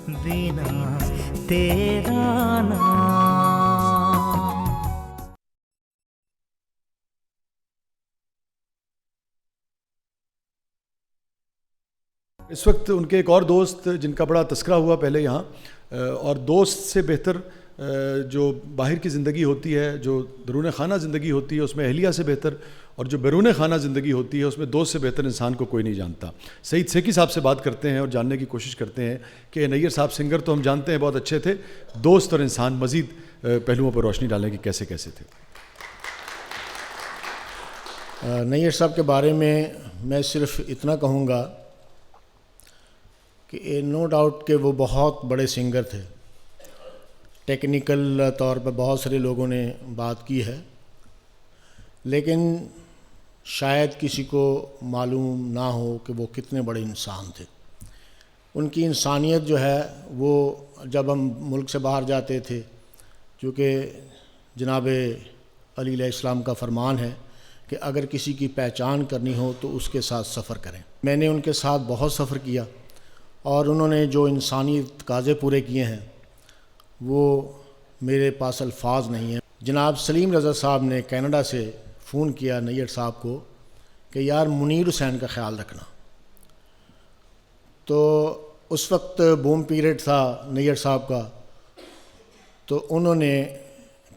F: बिना तेरा नाम।
B: इस वक्त उनके एक और दोस्त जिनका बड़ा तस्करा हुआ पहले यहाँ, और दोस्त से बेहतर जो बाहर की ज़िंदगी होती है, जो दरून खाना ज़िंदगी होती है, उसमें अहलिया से बेहतर, और जो बैरून खाना ज़िंदगी होती है उसमें दोस्त से बेहतर इंसान को कोई नहीं जानता। सईद सेकी साहब से बात करते हैं और जानने की कोशिश करते हैं कि नैयर साहब सिंगर तो हम जानते हैं बहुत अच्छे थे, दोस्त और इंसान मज़ीद पहलुओं पर रोशनी डालें कि कैसे कैसे थे।
M: नैयर साहब के बारे में मैं सिर्फ इतना कहूँगा कि नो डाउट कि वो बहुत बड़े सिंगर थे। टेक्निकल तौर पर बहुत सारे लोगों ने बात की है, लेकिन शायद किसी को मालूम ना हो कि वो कितने बड़े इंसान थे। उनकी इंसानियत जो है वो जब हम मुल्क से बाहर जाते थे, क्योंकि जनाब अली अलैहिस्सलाम का फरमान है कि अगर किसी की पहचान करनी हो तो उसके साथ सफ़र करें। मैंने उनके साथ बहुत सफ़र किया और उन्होंने जो इंसानी तकाज़े पूरे किए हैं वो मेरे पास अल्फाज नहीं हैं। जनाब सलीम रज़ा साहब ने कनाडा से फ़ोन किया नैयर साहब को कि यार मुनीर हुसैन का ख्याल रखना। तो उस वक्त बूम पीरियड था नैयर साहब का, तो उन्होंने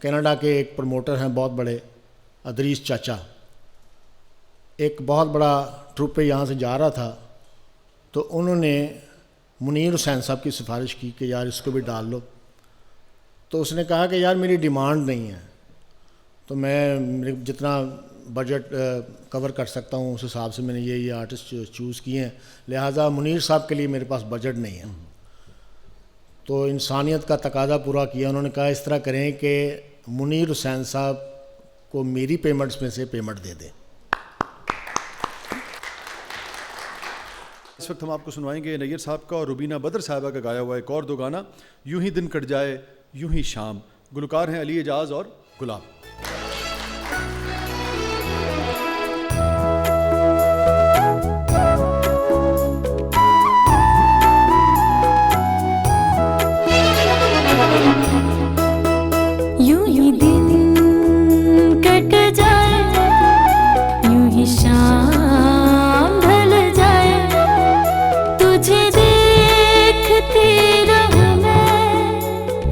M: कनाडा के एक प्रमोटर हैं बहुत बड़े, अदरीस चाचा, एक बहुत बड़ा ट्रुप पे यहाँ से जा रहा था, तो उन्होंने मुनीर हुसैन साहब की सिफारिश की कि यार इसको भी डाल लो। तो उसने कहा कि यार मेरी डिमांड नहीं है, तो मैं जितना बजट कवर कर सकता हूँ उस हिसाब से मैंने ये आर्टिस्ट चूज़ किए हैं, लिहाजा मुनीर साहब के लिए मेरे पास बजट नहीं है। तो इंसानियत का तकाज़ा पूरा किया। उन्होंने कहा इस तरह करें कि मुनीर हुसैन साहब को मेरी पेमेंट्स में से पेमेंट दे दें।
B: इस वक्त हम आपको सुनवाएंगे नैयर साहब का और रुबीना बदर साहिबा का गाया हुआ एक और दो गाना, यूं ही दिन कट जाए यूं ही शाम। गुलकार हैं अली एजाज और गुलाब।
G: यूं ही दिन कट जाए यूं ही शाम ढल जाए, तुझे देखती रहूं मैं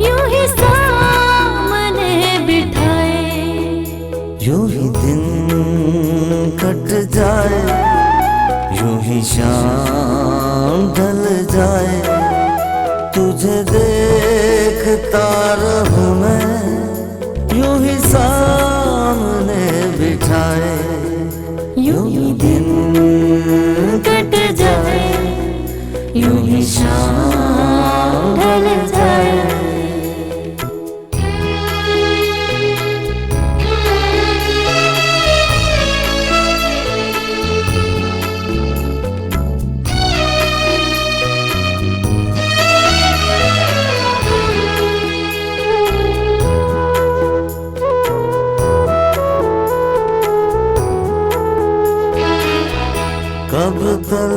G: यूं ही सामने बिठाए।
F: यूं ही दिन कट जाए यूं ही शाम ढल जाए, तुझे देखता रहूं मैं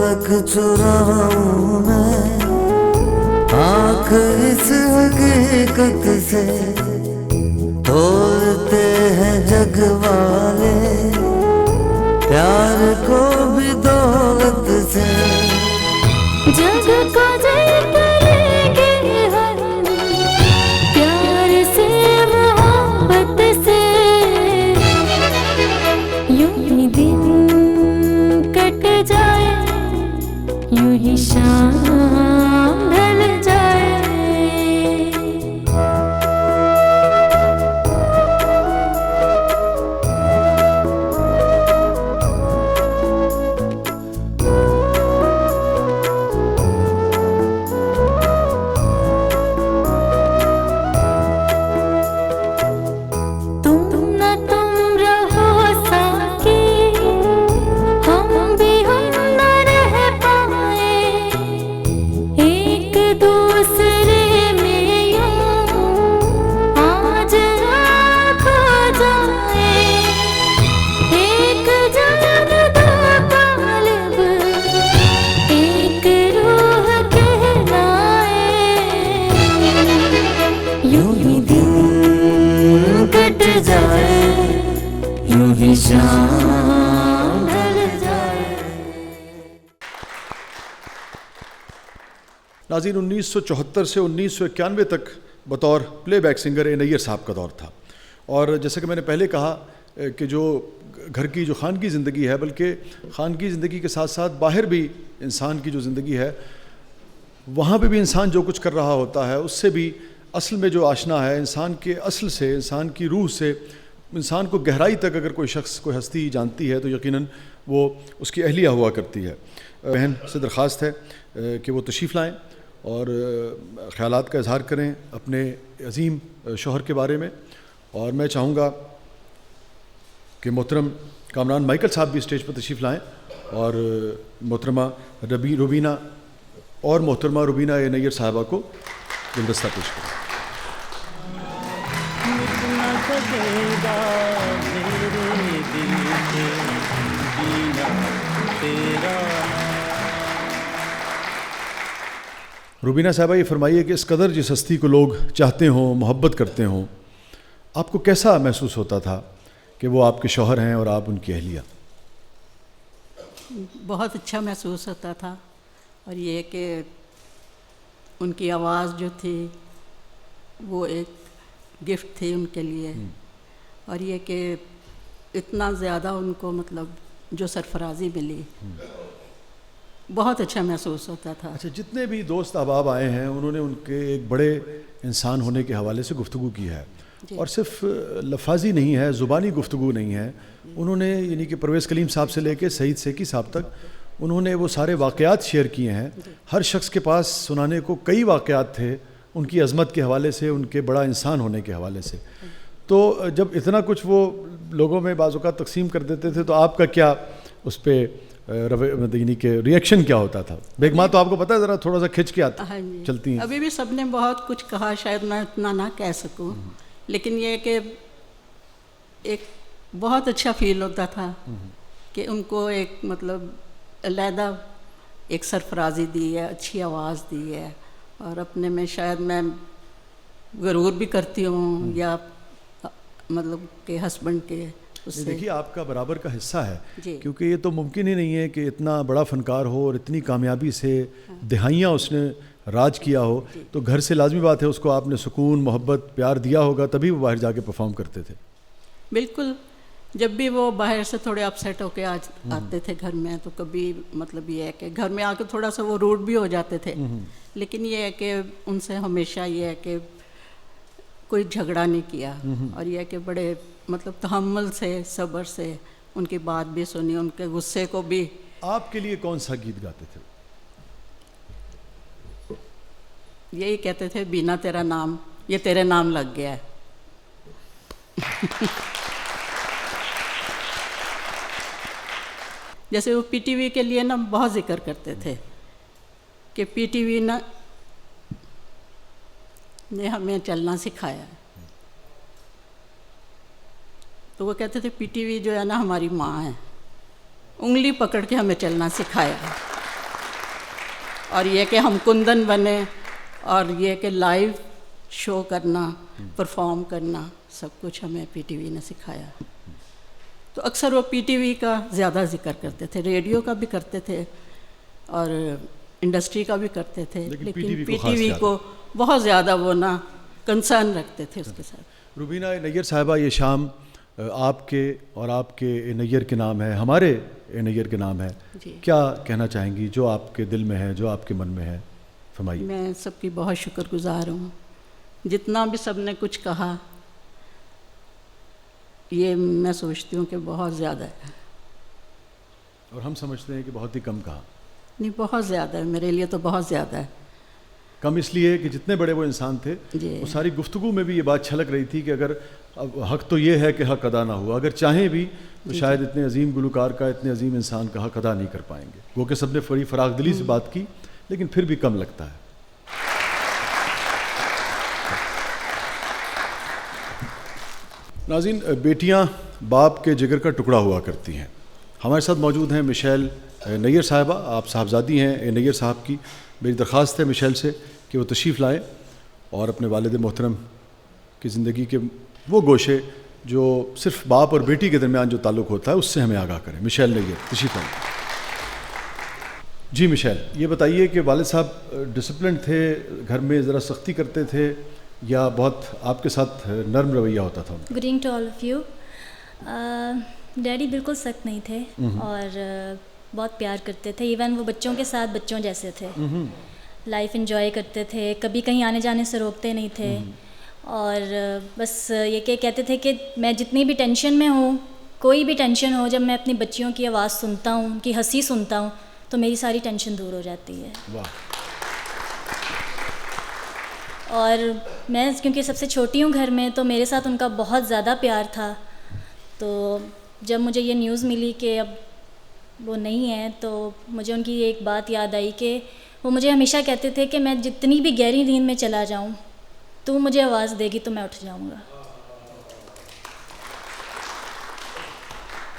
A: पलक चुराऊं मैं आँख इस हकीकत से, तोड़ते हैं जग वाले प्यार को भी दौलत से।
G: जग को जीत लेंगे हम प्यार से मोहब्बत से, यूं ही दिन कट जाए यूं ही शाम ढल जाए।
B: नाज़रीन, 1974 से 1991 तक बतौर प्लेबैक सिंगर ए नैयर साहब का दौर था। और जैसे कि मैंने पहले कहा कि जो घर की जो खानगी ज़िंदगी है, बल्कि खानगी ज़िंदगी के साथ साथ बाहर भी इंसान की जो ज़िंदगी है, वहाँ पे भी इंसान जो कुछ कर रहा होता है उससे भी असल में जो आशना है इंसान के असल से, इंसान की रूह से, इंसान को गहराई तक अगर कोई शख्स कोई हस्ती जानती है तो यकीनन वो उसकी अहलिया हुआ करती है। बहन से दरख्वास्त है कि वो तशरीफ़ लाएँ और ख़यालात का इज़हार करें अपने अज़ीम शौहर के बारे में। और मैं चाहूँगा कि मोहतरम कामरान माइकल साहब भी स्टेज पर तशरीफ़ लाएँ और मोहतरमा रुबीना और मोहतरमा रुबीना ए नैयर साहबा को गुलदस्ता पेश करें। रुबीना साहबा, ये फरमाइए कि इस कदर जिस हस्ती को लोग चाहते हों, मोहब्बत करते हों, आपको कैसा महसूस होता था कि वो आपके शौहर हैं और आप उनकी अहलिया?
N: बहुत अच्छा महसूस होता था। और ये कि उनकी आवाज़ जो थी वो एक गिफ्ट थी उनके लिए। और ये कि इतना ज़्यादा उनको मतलब जो सरफराजी मिली, बहुत अच्छा महसूस होता था।
B: अच्छा, जितने भी दोस्त अहबाब आए हैं उन्होंने उनके एक बड़े इंसान होने के हवाले से गुफ्तगू की है, और सिर्फ लफाजी नहीं है, ज़ुबानी गुफ्तगू नहीं है। उन्होंने यानी कि परवेज़ कलीम साहब से लेके सईद सेकी साहब तक उन्होंने वो सारे वाक़यात शेयर किए हैं। हर शख्स के पास सुनाने को कई वाक़यात थे उनकी अज़मत के हवाले से, उनके बड़ा इंसान होने के हवाले से। तो जब इतना कुछ वो लोगों में बाज़-औक़ात तकसीम कर देते थे तो आपका क्या उस पर यानी कि रिएक्शन क्या होता था? बेगमा तो आपको पता है ज़रा थोड़ा सा खिंच के चलती हैं।
N: अभी भी सब ने बहुत कुछ कहा, शायद मैं इतना ना कह सकूं, लेकिन ये कि एक बहुत अच्छा फील होता था कि उनको एक मतलब अलहदा एक सरफराजी दी है, अच्छी आवाज़ दी है। और अपने में शायद मैं गरूर भी करती हूँ या मतलब के हस्बैंड के उससे।
B: देखिए, आपका बराबर का हिस्सा है, क्योंकि ये तो मुमकिन ही नहीं है कि इतना बड़ा फ़नकार हो और इतनी कामयाबी से दिहाइयाँ उसने राज किया हो, तो घर से लाजमी बात है उसको आपने सुकून, मोहब्बत, प्यार दिया होगा, तभी वो बाहर जाके परफॉर्म करते थे।
N: बिल्कुल, जब भी वो बाहर से थोड़े अपसेट होके आते थे घर में, तो कभी मतलब ये है कि घर में आके थोड़ा सा वो रूड भी हो जाते थे, लेकिन ये है कि उनसे हमेशा ये है कि कोई झगड़ा नहीं किया। और यह कि बड़े मतलब तहम्मुल से, सब्र से उनकी बात भी सुनी, उनके गुस्से को भी।
B: आपके लिए कौन सा गीत गाते थे?
N: यही कहते थे, बीना तेरा नाम, ये तेरे नाम लग गया है। जैसे वो पीटीवी के लिए ना बहुत जिक्र करते थे कि पीटीवी ना ने हमें चलना सिखाया है। तो वो कहते थे पीटीवी जो है ना हमारी माँ है, उंगली पकड़ के हमें चलना सिखाया है। और ये कि हम कुंदन बने और ये कि लाइव शो करना, परफॉर्म करना, सब कुछ हमें पीटीवी ने सिखाया। तो अक्सर वो पीटीवी का ज़्यादा जिक्र करते थे, रेडियो का भी करते थे और इंडस्ट्री का भी करते थे, लेकिन पीटीवी को बहुत ज़्यादा वो ना कंसर्न रखते थे उसके साथ।
B: रुबीना नैयर साहिबा, ये शाम आपके और आपके नैयर के नाम है, हमारे नैयर के नाम है, क्या कहना चाहेंगी जो आपके दिल में है, जो आपके मन में है, फरमाइए।
N: मैं सबकी बहुत शुक्रगुजार हूँ, जितना भी सब ने कुछ कहा ये मैं सोचती हूँ कि बहुत ज़्यादा है।
B: और हम समझते हैं कि बहुत ही कम कहा।
N: नहीं, बहुत ज़्यादा है, मेरे लिए तो बहुत ज़्यादा है।
B: कम इसलिए कि जितने बड़े वो इंसान थे, वो सारी गुफ्तगू में भी ये बात छलक रही थी कि अगर अब हक़ तो ये है कि हक़ अदा ना हुआ, अगर चाहें भी तो शायद इतने अजीम गुलकार का, इतने अजीम इंसान का हक़ अदा नहीं कर पाएंगे। वो कि सब ने बड़ी फराख दिली से बात की, लेकिन फिर भी कम लगता है। नाज़रीन, बेटियां बाप के जिगर का टुकड़ा हुआ करती हैं। हमारे साथ मौजूद हैं मिशेल नैयर साहिबा, आप साहबजादी हैं नैयर साहब की। मेरी दरख्वास्त है मिशेल से कि वो तशरीफ़ लाएँ और अपने वालिद मोहतरम की ज़िंदगी के वो गोशे जो सिर्फ बाप और बेटी के दरमियान जो ताल्लुक़ होता है उससे हमें आगाह करें। मिशेल नैयर, तशरीफ़ लाएँ। जी मिशेल, ये बताइए कि वालिद साहब डिसिप्लिन थे, घर में ज़रा सख्ती करते थे या बहुत आपके साथ नर्म रवैया होता था?
O: Good evening to all of you. Daddy बिल्कुल सख्त नहीं थे और बहुत प्यार करते थे। इवन वो बच्चों के साथ बच्चों जैसे थे, लाइफ एंजॉय करते थे, कभी कहीं आने जाने से रोकते नहीं थे। और बस ये कहते थे कि मैं जितनी भी टेंशन में हूँ, कोई भी टेंशन हो, जब मैं अपनी बच्चियों की आवाज़ सुनता हूँ, उनकी हंसी सुनता हूँ, तो मेरी सारी टेंशन दूर हो जाती है।
B: वाह।
O: और मैं क्योंकि सबसे छोटी हूँ घर में, तो मेरे साथ उनका बहुत ज़्यादा प्यार था। तो जब मुझे ये न्यूज़ मिली कि अब वो नहीं है, तो मुझे उनकी एक बात याद आई कि वो मुझे हमेशा कहते थे कि मैं जितनी भी गहरी नींद में चला जाऊँ, तू मुझे आवाज़ देगी तो मैं उठ जाऊँगा।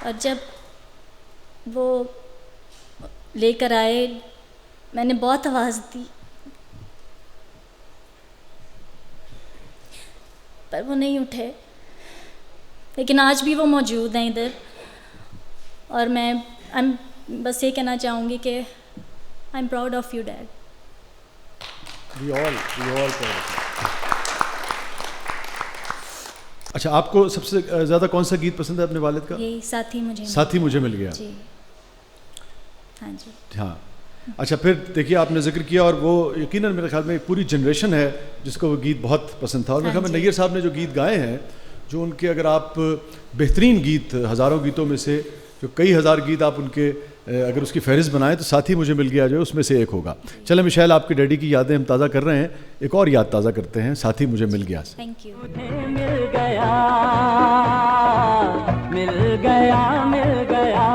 O: और जब वो लेकर आए, मैंने बहुत आवाज़ दी, पर वो नहीं उठे। लेकिन आज भी वो मौजूद हैं इधर, और मैं बस ये कहना चाहूँगी कि I am proud of you dad.
B: We all proud। अच्छा, आपको सबसे ज़्यादा कौन सा गीत पसंद है अपने वालिद का?
O: यही साथी मुझे
B: मिल गया।
O: जी हाँ जी।
B: हाँ, अच्छा, फिर देखिए आपने जिक्र किया और वो यकीनन मेरे ख्याल में एक पूरी जनरेशन है जिसको वो गीत बहुत पसंद था। और मेरे ख्याल में नैयर साहब ने जो गीत गाए हैं, जो उनके अगर आप बेहतरीन गीत, हज़ारों गीतों में से जो कई हज़ार गीत आप उनके अगर उसकी फहरिस्त बनाएं तो साथी मुझे मिल गया जो उसमें से एक होगा। चले मिशेल, आपके डैडी की यादें हम ताज़ा कर रहे हैं, एक और याद ताज़ा करते हैं, साथी मुझे मिल गया से।
O: Thank you.
P: मिल गया, मिल गया, मिल गया,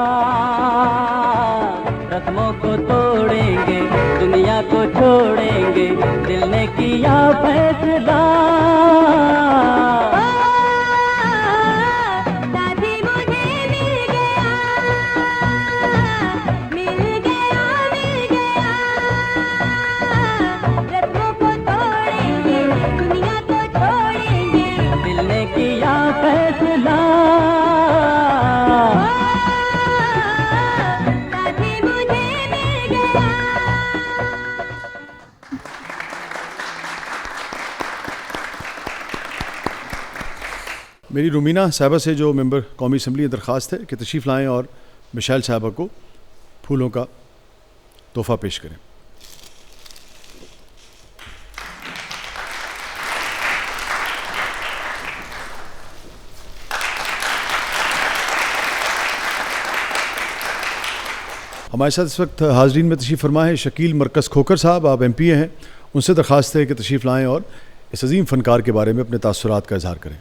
P: रस्मों को तोड़ेंगे, दुनिया को छोड़ेंगे, दिल ने किया फैसला।
B: मेरी रुमीना साहिबा से जो मेंबर कौमी असम्बली दरख्वास्त है कि तशरीफ़ लाएँ और मिशेल साहिबा को फूलों का तोहफ़ा पेश करें। हमारे साथ इस वक्त हाज़रीन में तशरीफ़ फरमा है शकील मरकज़ खोकर साहब, आप MP हैं। उनसे दरख्वास्त है कि तशरीफ़ लाएँ और इस अजीम फ़नकार के बारे में अपने तासुरात का इज़हार करें।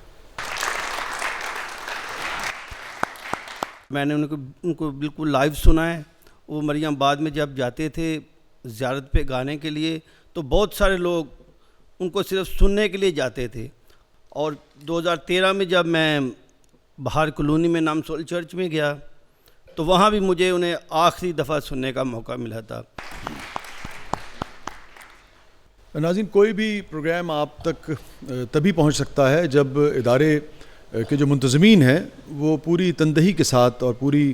Q: मैंने उनको बिल्कुल लाइव सुना है। वो मरियमाबाद में जब जाते थे ज़ियारत पे गाने के लिए, तो बहुत सारे लोग उनको सिर्फ सुनने के लिए जाते थे। और 2013 में जब मैं बाहर कॉलोनी में नामसोल चर्च में गया, तो वहाँ भी मुझे उन्हें आखिरी दफ़ा सुनने का मौका मिला था।
B: नाज़रीन, कोई भी प्रोग्राम आप तक तभी पहुंच सकता है जब इदारे के जो मुंतज़मीन हैं वो पूरी तनदही के साथ और पूरी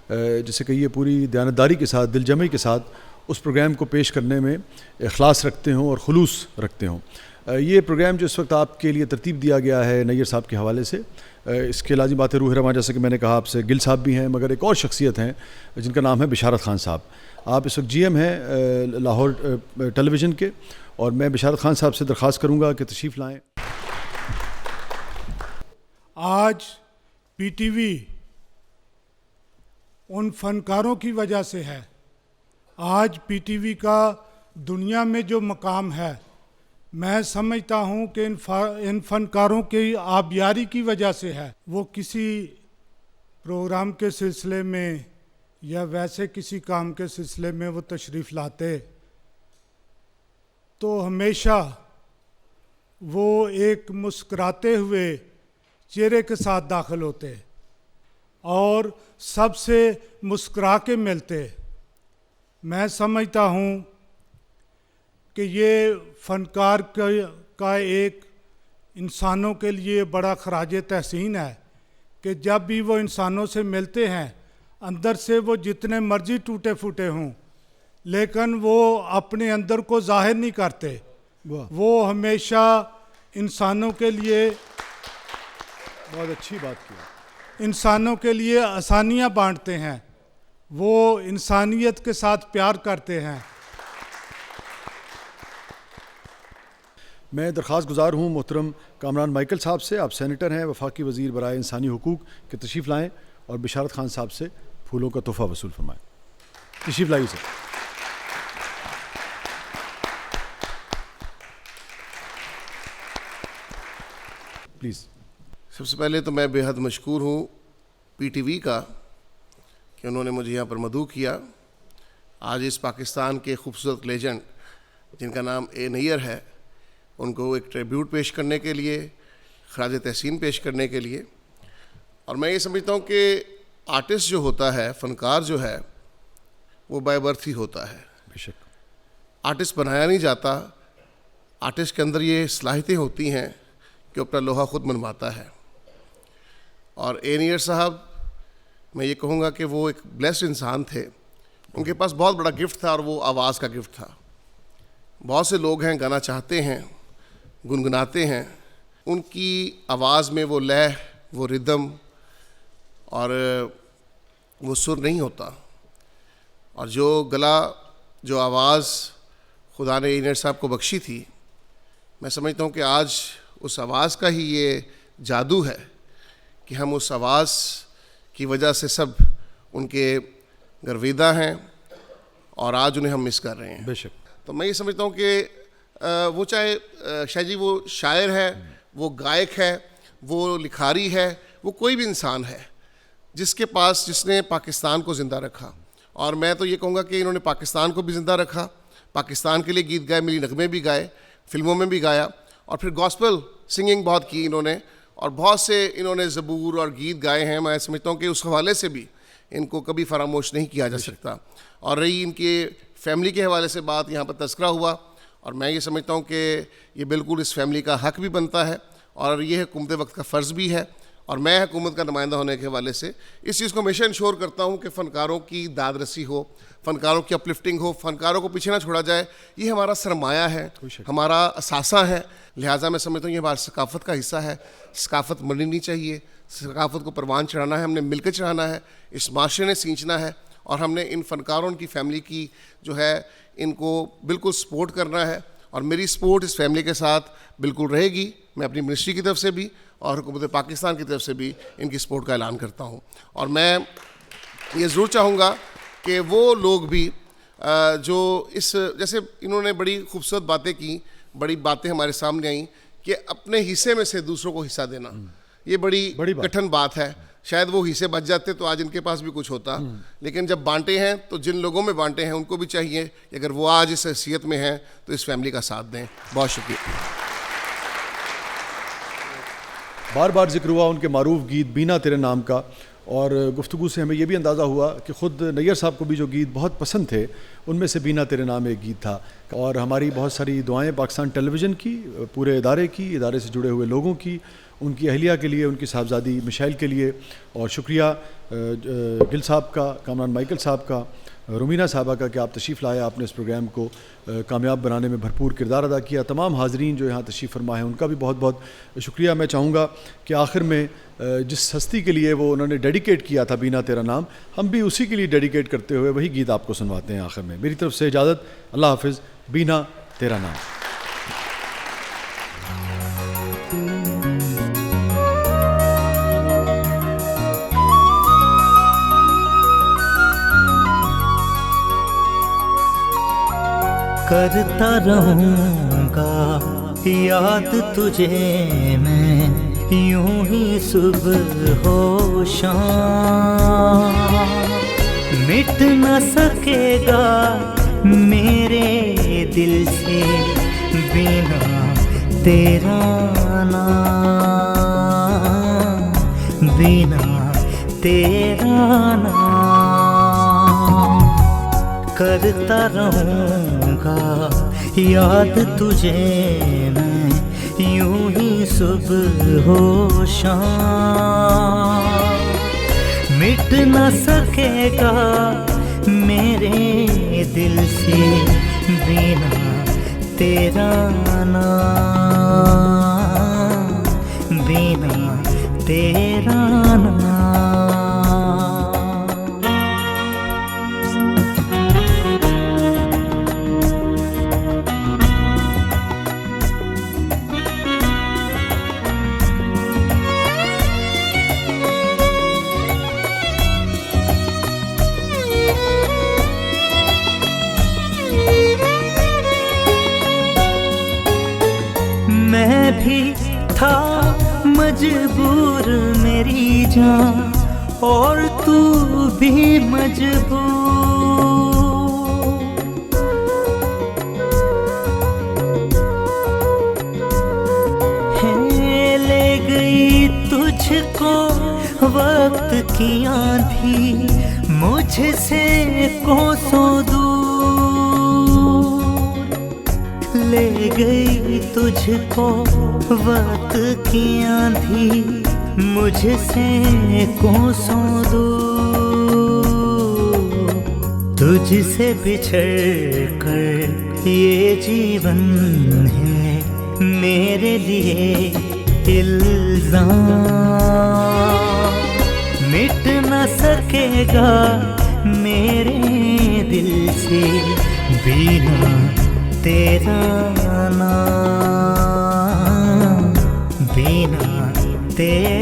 B: जैसे कहिए पूरी दयानतदारी के साथ, दिलजमी के साथ उस प्रोग्राम को पेश करने में इखलास रखते हों और खुलूस रखते हों। ये प्रोग्राम जो इस वक्त आपके लिए तरतीब दिया गया है नैयर साहब के हवाले से, इसके लाज़िम बात है रूह रवां, जैसे कि मैंने कहा आपसे, गिल साहब भी हैं, मगर एक और शख्सियत हैं जिनका नाम है बिशारत खान साहब। आप इस वक्त GM हैं लाहौर टेलीविज़न के, और मैं बिशारत खान साहब से दरख्वास्त करूँगा कि तशरीफ़ लाएँ।
R: आज PTV उन फनकारों की वजह से है। आज PTV का दुनिया में जो मकाम है, मैं समझता हूँ कि इन फनकारों की आबियारी की वजह से है। वो किसी प्रोग्राम के सिलसिले में या वैसे किसी काम के सिलसिले में वो तशरीफ़ लाते तो हमेशा वो एक मुस्कुराते हुए चेहरे के साथ दाखिल होते और सबसे मुस्कुरा के मिलते। मैं समझता हूँ कि ये फ़नकार का एक इंसानों के लिए बड़ा ख़राज तहसीन है कि जब भी वो इंसानों से मिलते हैं, अंदर से वो जितने मर्ज़ी टूटे फूटे हों, लेकिन वो अपने अंदर को ज़ाहिर नहीं करते। वो हमेशा इंसानों के लिए,
B: बहुत अच्छी बात की,
R: इंसानों के लिए आसानियाँ बांटते हैं। वो इंसानियत के साथ प्यार करते हैं।
B: मैं दरख्वास्त गुजार हूँ मोहतरम कामरान माइकल साहब से, आप सेनेटर हैं, वफाकी वज़ीर बराए इंसानी हुकूक, के तशरीफ़ लाएँ और बिशारत खान साहब से फूलों का तोहफ़ा वसूल फरमाएँ। तशरीफ़ लाइए सर। प्लीज़।
S: सबसे पहले तो मैं बेहद मशकूर हूँ PTV का कि उन्होंने मुझे यहाँ पर मदऊ किया। आज इस पाकिस्तान के खूबसूरत लेजेंड जिनका नाम ए नैयर है, उनको एक ट्रिब्यूट पेश करने के लिए, ख़राज तहसीन पेश करने के लिए। और मैं ये समझता हूँ कि आर्टिस्ट जो होता है, फ़नकार जो है, वो बाय बर्थ ही होता है।
B: बेशक
S: आर्टिस्ट बनाया नहीं जाता। आर्टिस्ट के अंदर ये सलाहियतें होती हैं कि अपना लोहा खुद मनवाता है। और ए नैयर साहब, मैं ये कहूँगा कि वो एक ब्लेस्ड इंसान थे। उनके पास बहुत बड़ा गिफ्ट था और वो आवाज़ का गिफ्ट था। बहुत से लोग हैं गाना चाहते हैं, गुनगुनाते हैं, उनकी आवाज़ में वो लय, वो रिदम और वो सुर नहीं होता। और जो गला, जो आवाज़ खुदा ने नैयर साहब को बख्शी थी, मैं समझता हूँ कि आज उस आवाज़ का ही ये जादू है कि हम उस आवाज़ की वजह से सब उनके गर्विदा हैं और आज उन्हें हम मिस कर रहे हैं।
B: बेशक।
S: तो मैं ये समझता हूँ कि वो चाहे शायद जी वो शायर है, वो गायक है, वो लिखारी है, वो कोई भी इंसान है जिसने पाकिस्तान को ज़िंदा रखा। और मैं तो ये कहूँगा कि इन्होंने पाकिस्तान को भी ज़िंदा रखा, पाकिस्तान के लिए गीत गाए, मिली नगमे भी गाए, फिल्मों में भी गाया, और फिर गॉस्पेल सिंगिंग बहुत की इन्होंने, और बहुत से इन्होंने ज़बूर और गीत गाए हैं। मैं समझता हूँ कि उस हवाले से भी इनको कभी फरामोश नहीं किया जा सकता। और रही इनके फैमिली के हवाले से बात, यहाँ पर तज़किरा हुआ, और मैं ये समझता हूँ कि ये बिल्कुल इस फैमिली का हक़ भी बनता है और ये हुकूमत वक्त का फ़र्ज़ भी है। और मैं हुकूमत का नुमाइंदा होने के हवाले से इस चीज़ को हमेशा इंश्योर करता हूँ कि फ़नकारों की दाद रसी हो, फ़नकारों की अपलिफ्टिंग हो, फ़नकारों को पीछे ना छोड़ा जाए। ये हमारा सरमाया है, हमारा असासा है। लिहाजा मैं समझता हूँ ये हमारी सकाफ़त का हिस्सा है। सकाफ़त मरनी नहीं चाहिए, सकाफ़त को परवान चढ़ाना है, हमने मिलकर चढ़ाना है, इस माशरे ने सींचना है, और हमने इन फ़नकारों, उनकी फ़ैमिली की जो है, इनको बिल्कुल सपोर्ट करना है। और मेरी सपोर्ट इस फैमिली के साथ बिल्कुल रहेगी। मैं अपनी मिनिस्ट्री की तरफ से भी और हुकूमत पाकिस्तान की तरफ से भी इनकी सपोर्ट का ऐलान करता हूँ। और मैं ये ज़रूर चाहूँगा कि वो लोग भी जो इस, जैसे इन्होंने बड़ी खूबसूरत बातें की, बड़ी बातें हमारे सामने आई कि अपने हिस्से में से दूसरों को हिस्सा देना, ये बड़ी कठिन बात है। शायद वो हिस्से बच जाते तो आज इनके पास भी कुछ होता, लेकिन जब बांटे हैं तो जिन लोगों में बांटे हैं उनको भी चाहिए कि अगर वो आज इस हैसियत में हैं तो इस फैमिली का साथ दें। बहुत शुक्रिया।
B: बार बार जिक्र हुआ उनके मारूफ गीत बीना तेरे नाम का, और गुफ्तगू से हमें ये भी अंदाज़ा हुआ कि ख़ुद नैयर साहब को भी जो गीत बहुत पसंद थे उनमें से बीना तेरे नाम एक गीत था। और हमारी बहुत सारी दुआएं पाकिस्तान टेलीविज़न की, पूरे इदारे की, इदारे से जुड़े हुए लोगों की, उनकी अहलिया के लिए, उनकी साहबजादी मिशैल के लिए, और शुक्रिया गिल साहब का, कामरान माइकल साहब का, रुमीना साहबा का कि आप तशरीफ़ लाए, आपने इस प्रोग्राम को कामयाब बनाने में भरपूर किरदार अदा किया। तमाम हाज़रीन जो यहाँ तशरीफ़ फरमा है उनका भी बहुत बहुत शुक्रिया। मैं चाहूँगा कि आखिर में जिस हस्ती के लिए वो उन्होंने डेडिकेट किया था बीना तेरा नाम, हम भी उसी के लिए डेडिकेट करते हुए वही गीत आपको सुनवाते हैं आखिर में। मेरी तरफ से इजाज़त, अल्लाह हाफ़िज़। बीना तेरा नाम।
F: करता रहूँगा याद तुझे मैं, यूं ही सुबह हो शाम, मिट न सकेगा मेरे दिल से बिना तेरा नाम, बिना तेरा नाम। करता रहूँगा याद तुझे मैं, यूं ही सुबह हो शाम, मिट न सकेगा मेरे दिल से बिना तेरा नाम, बिना तेरा नाम। मैं भी था मजबूर मेरी जान, और तू भी मजबूर, है ले गई तुझको वक्त की आंधी, मुझसे कोसों दूर, ले गई तुझको वक्त की आंधी, मुझसे कोसों दूर, तुझसे बिछड़ कर ये जीवन है मेरे लिए इल्ज़ाम, मिट न सकेगा मेरे दिल से बिना तेरा नाम, बिना तेरा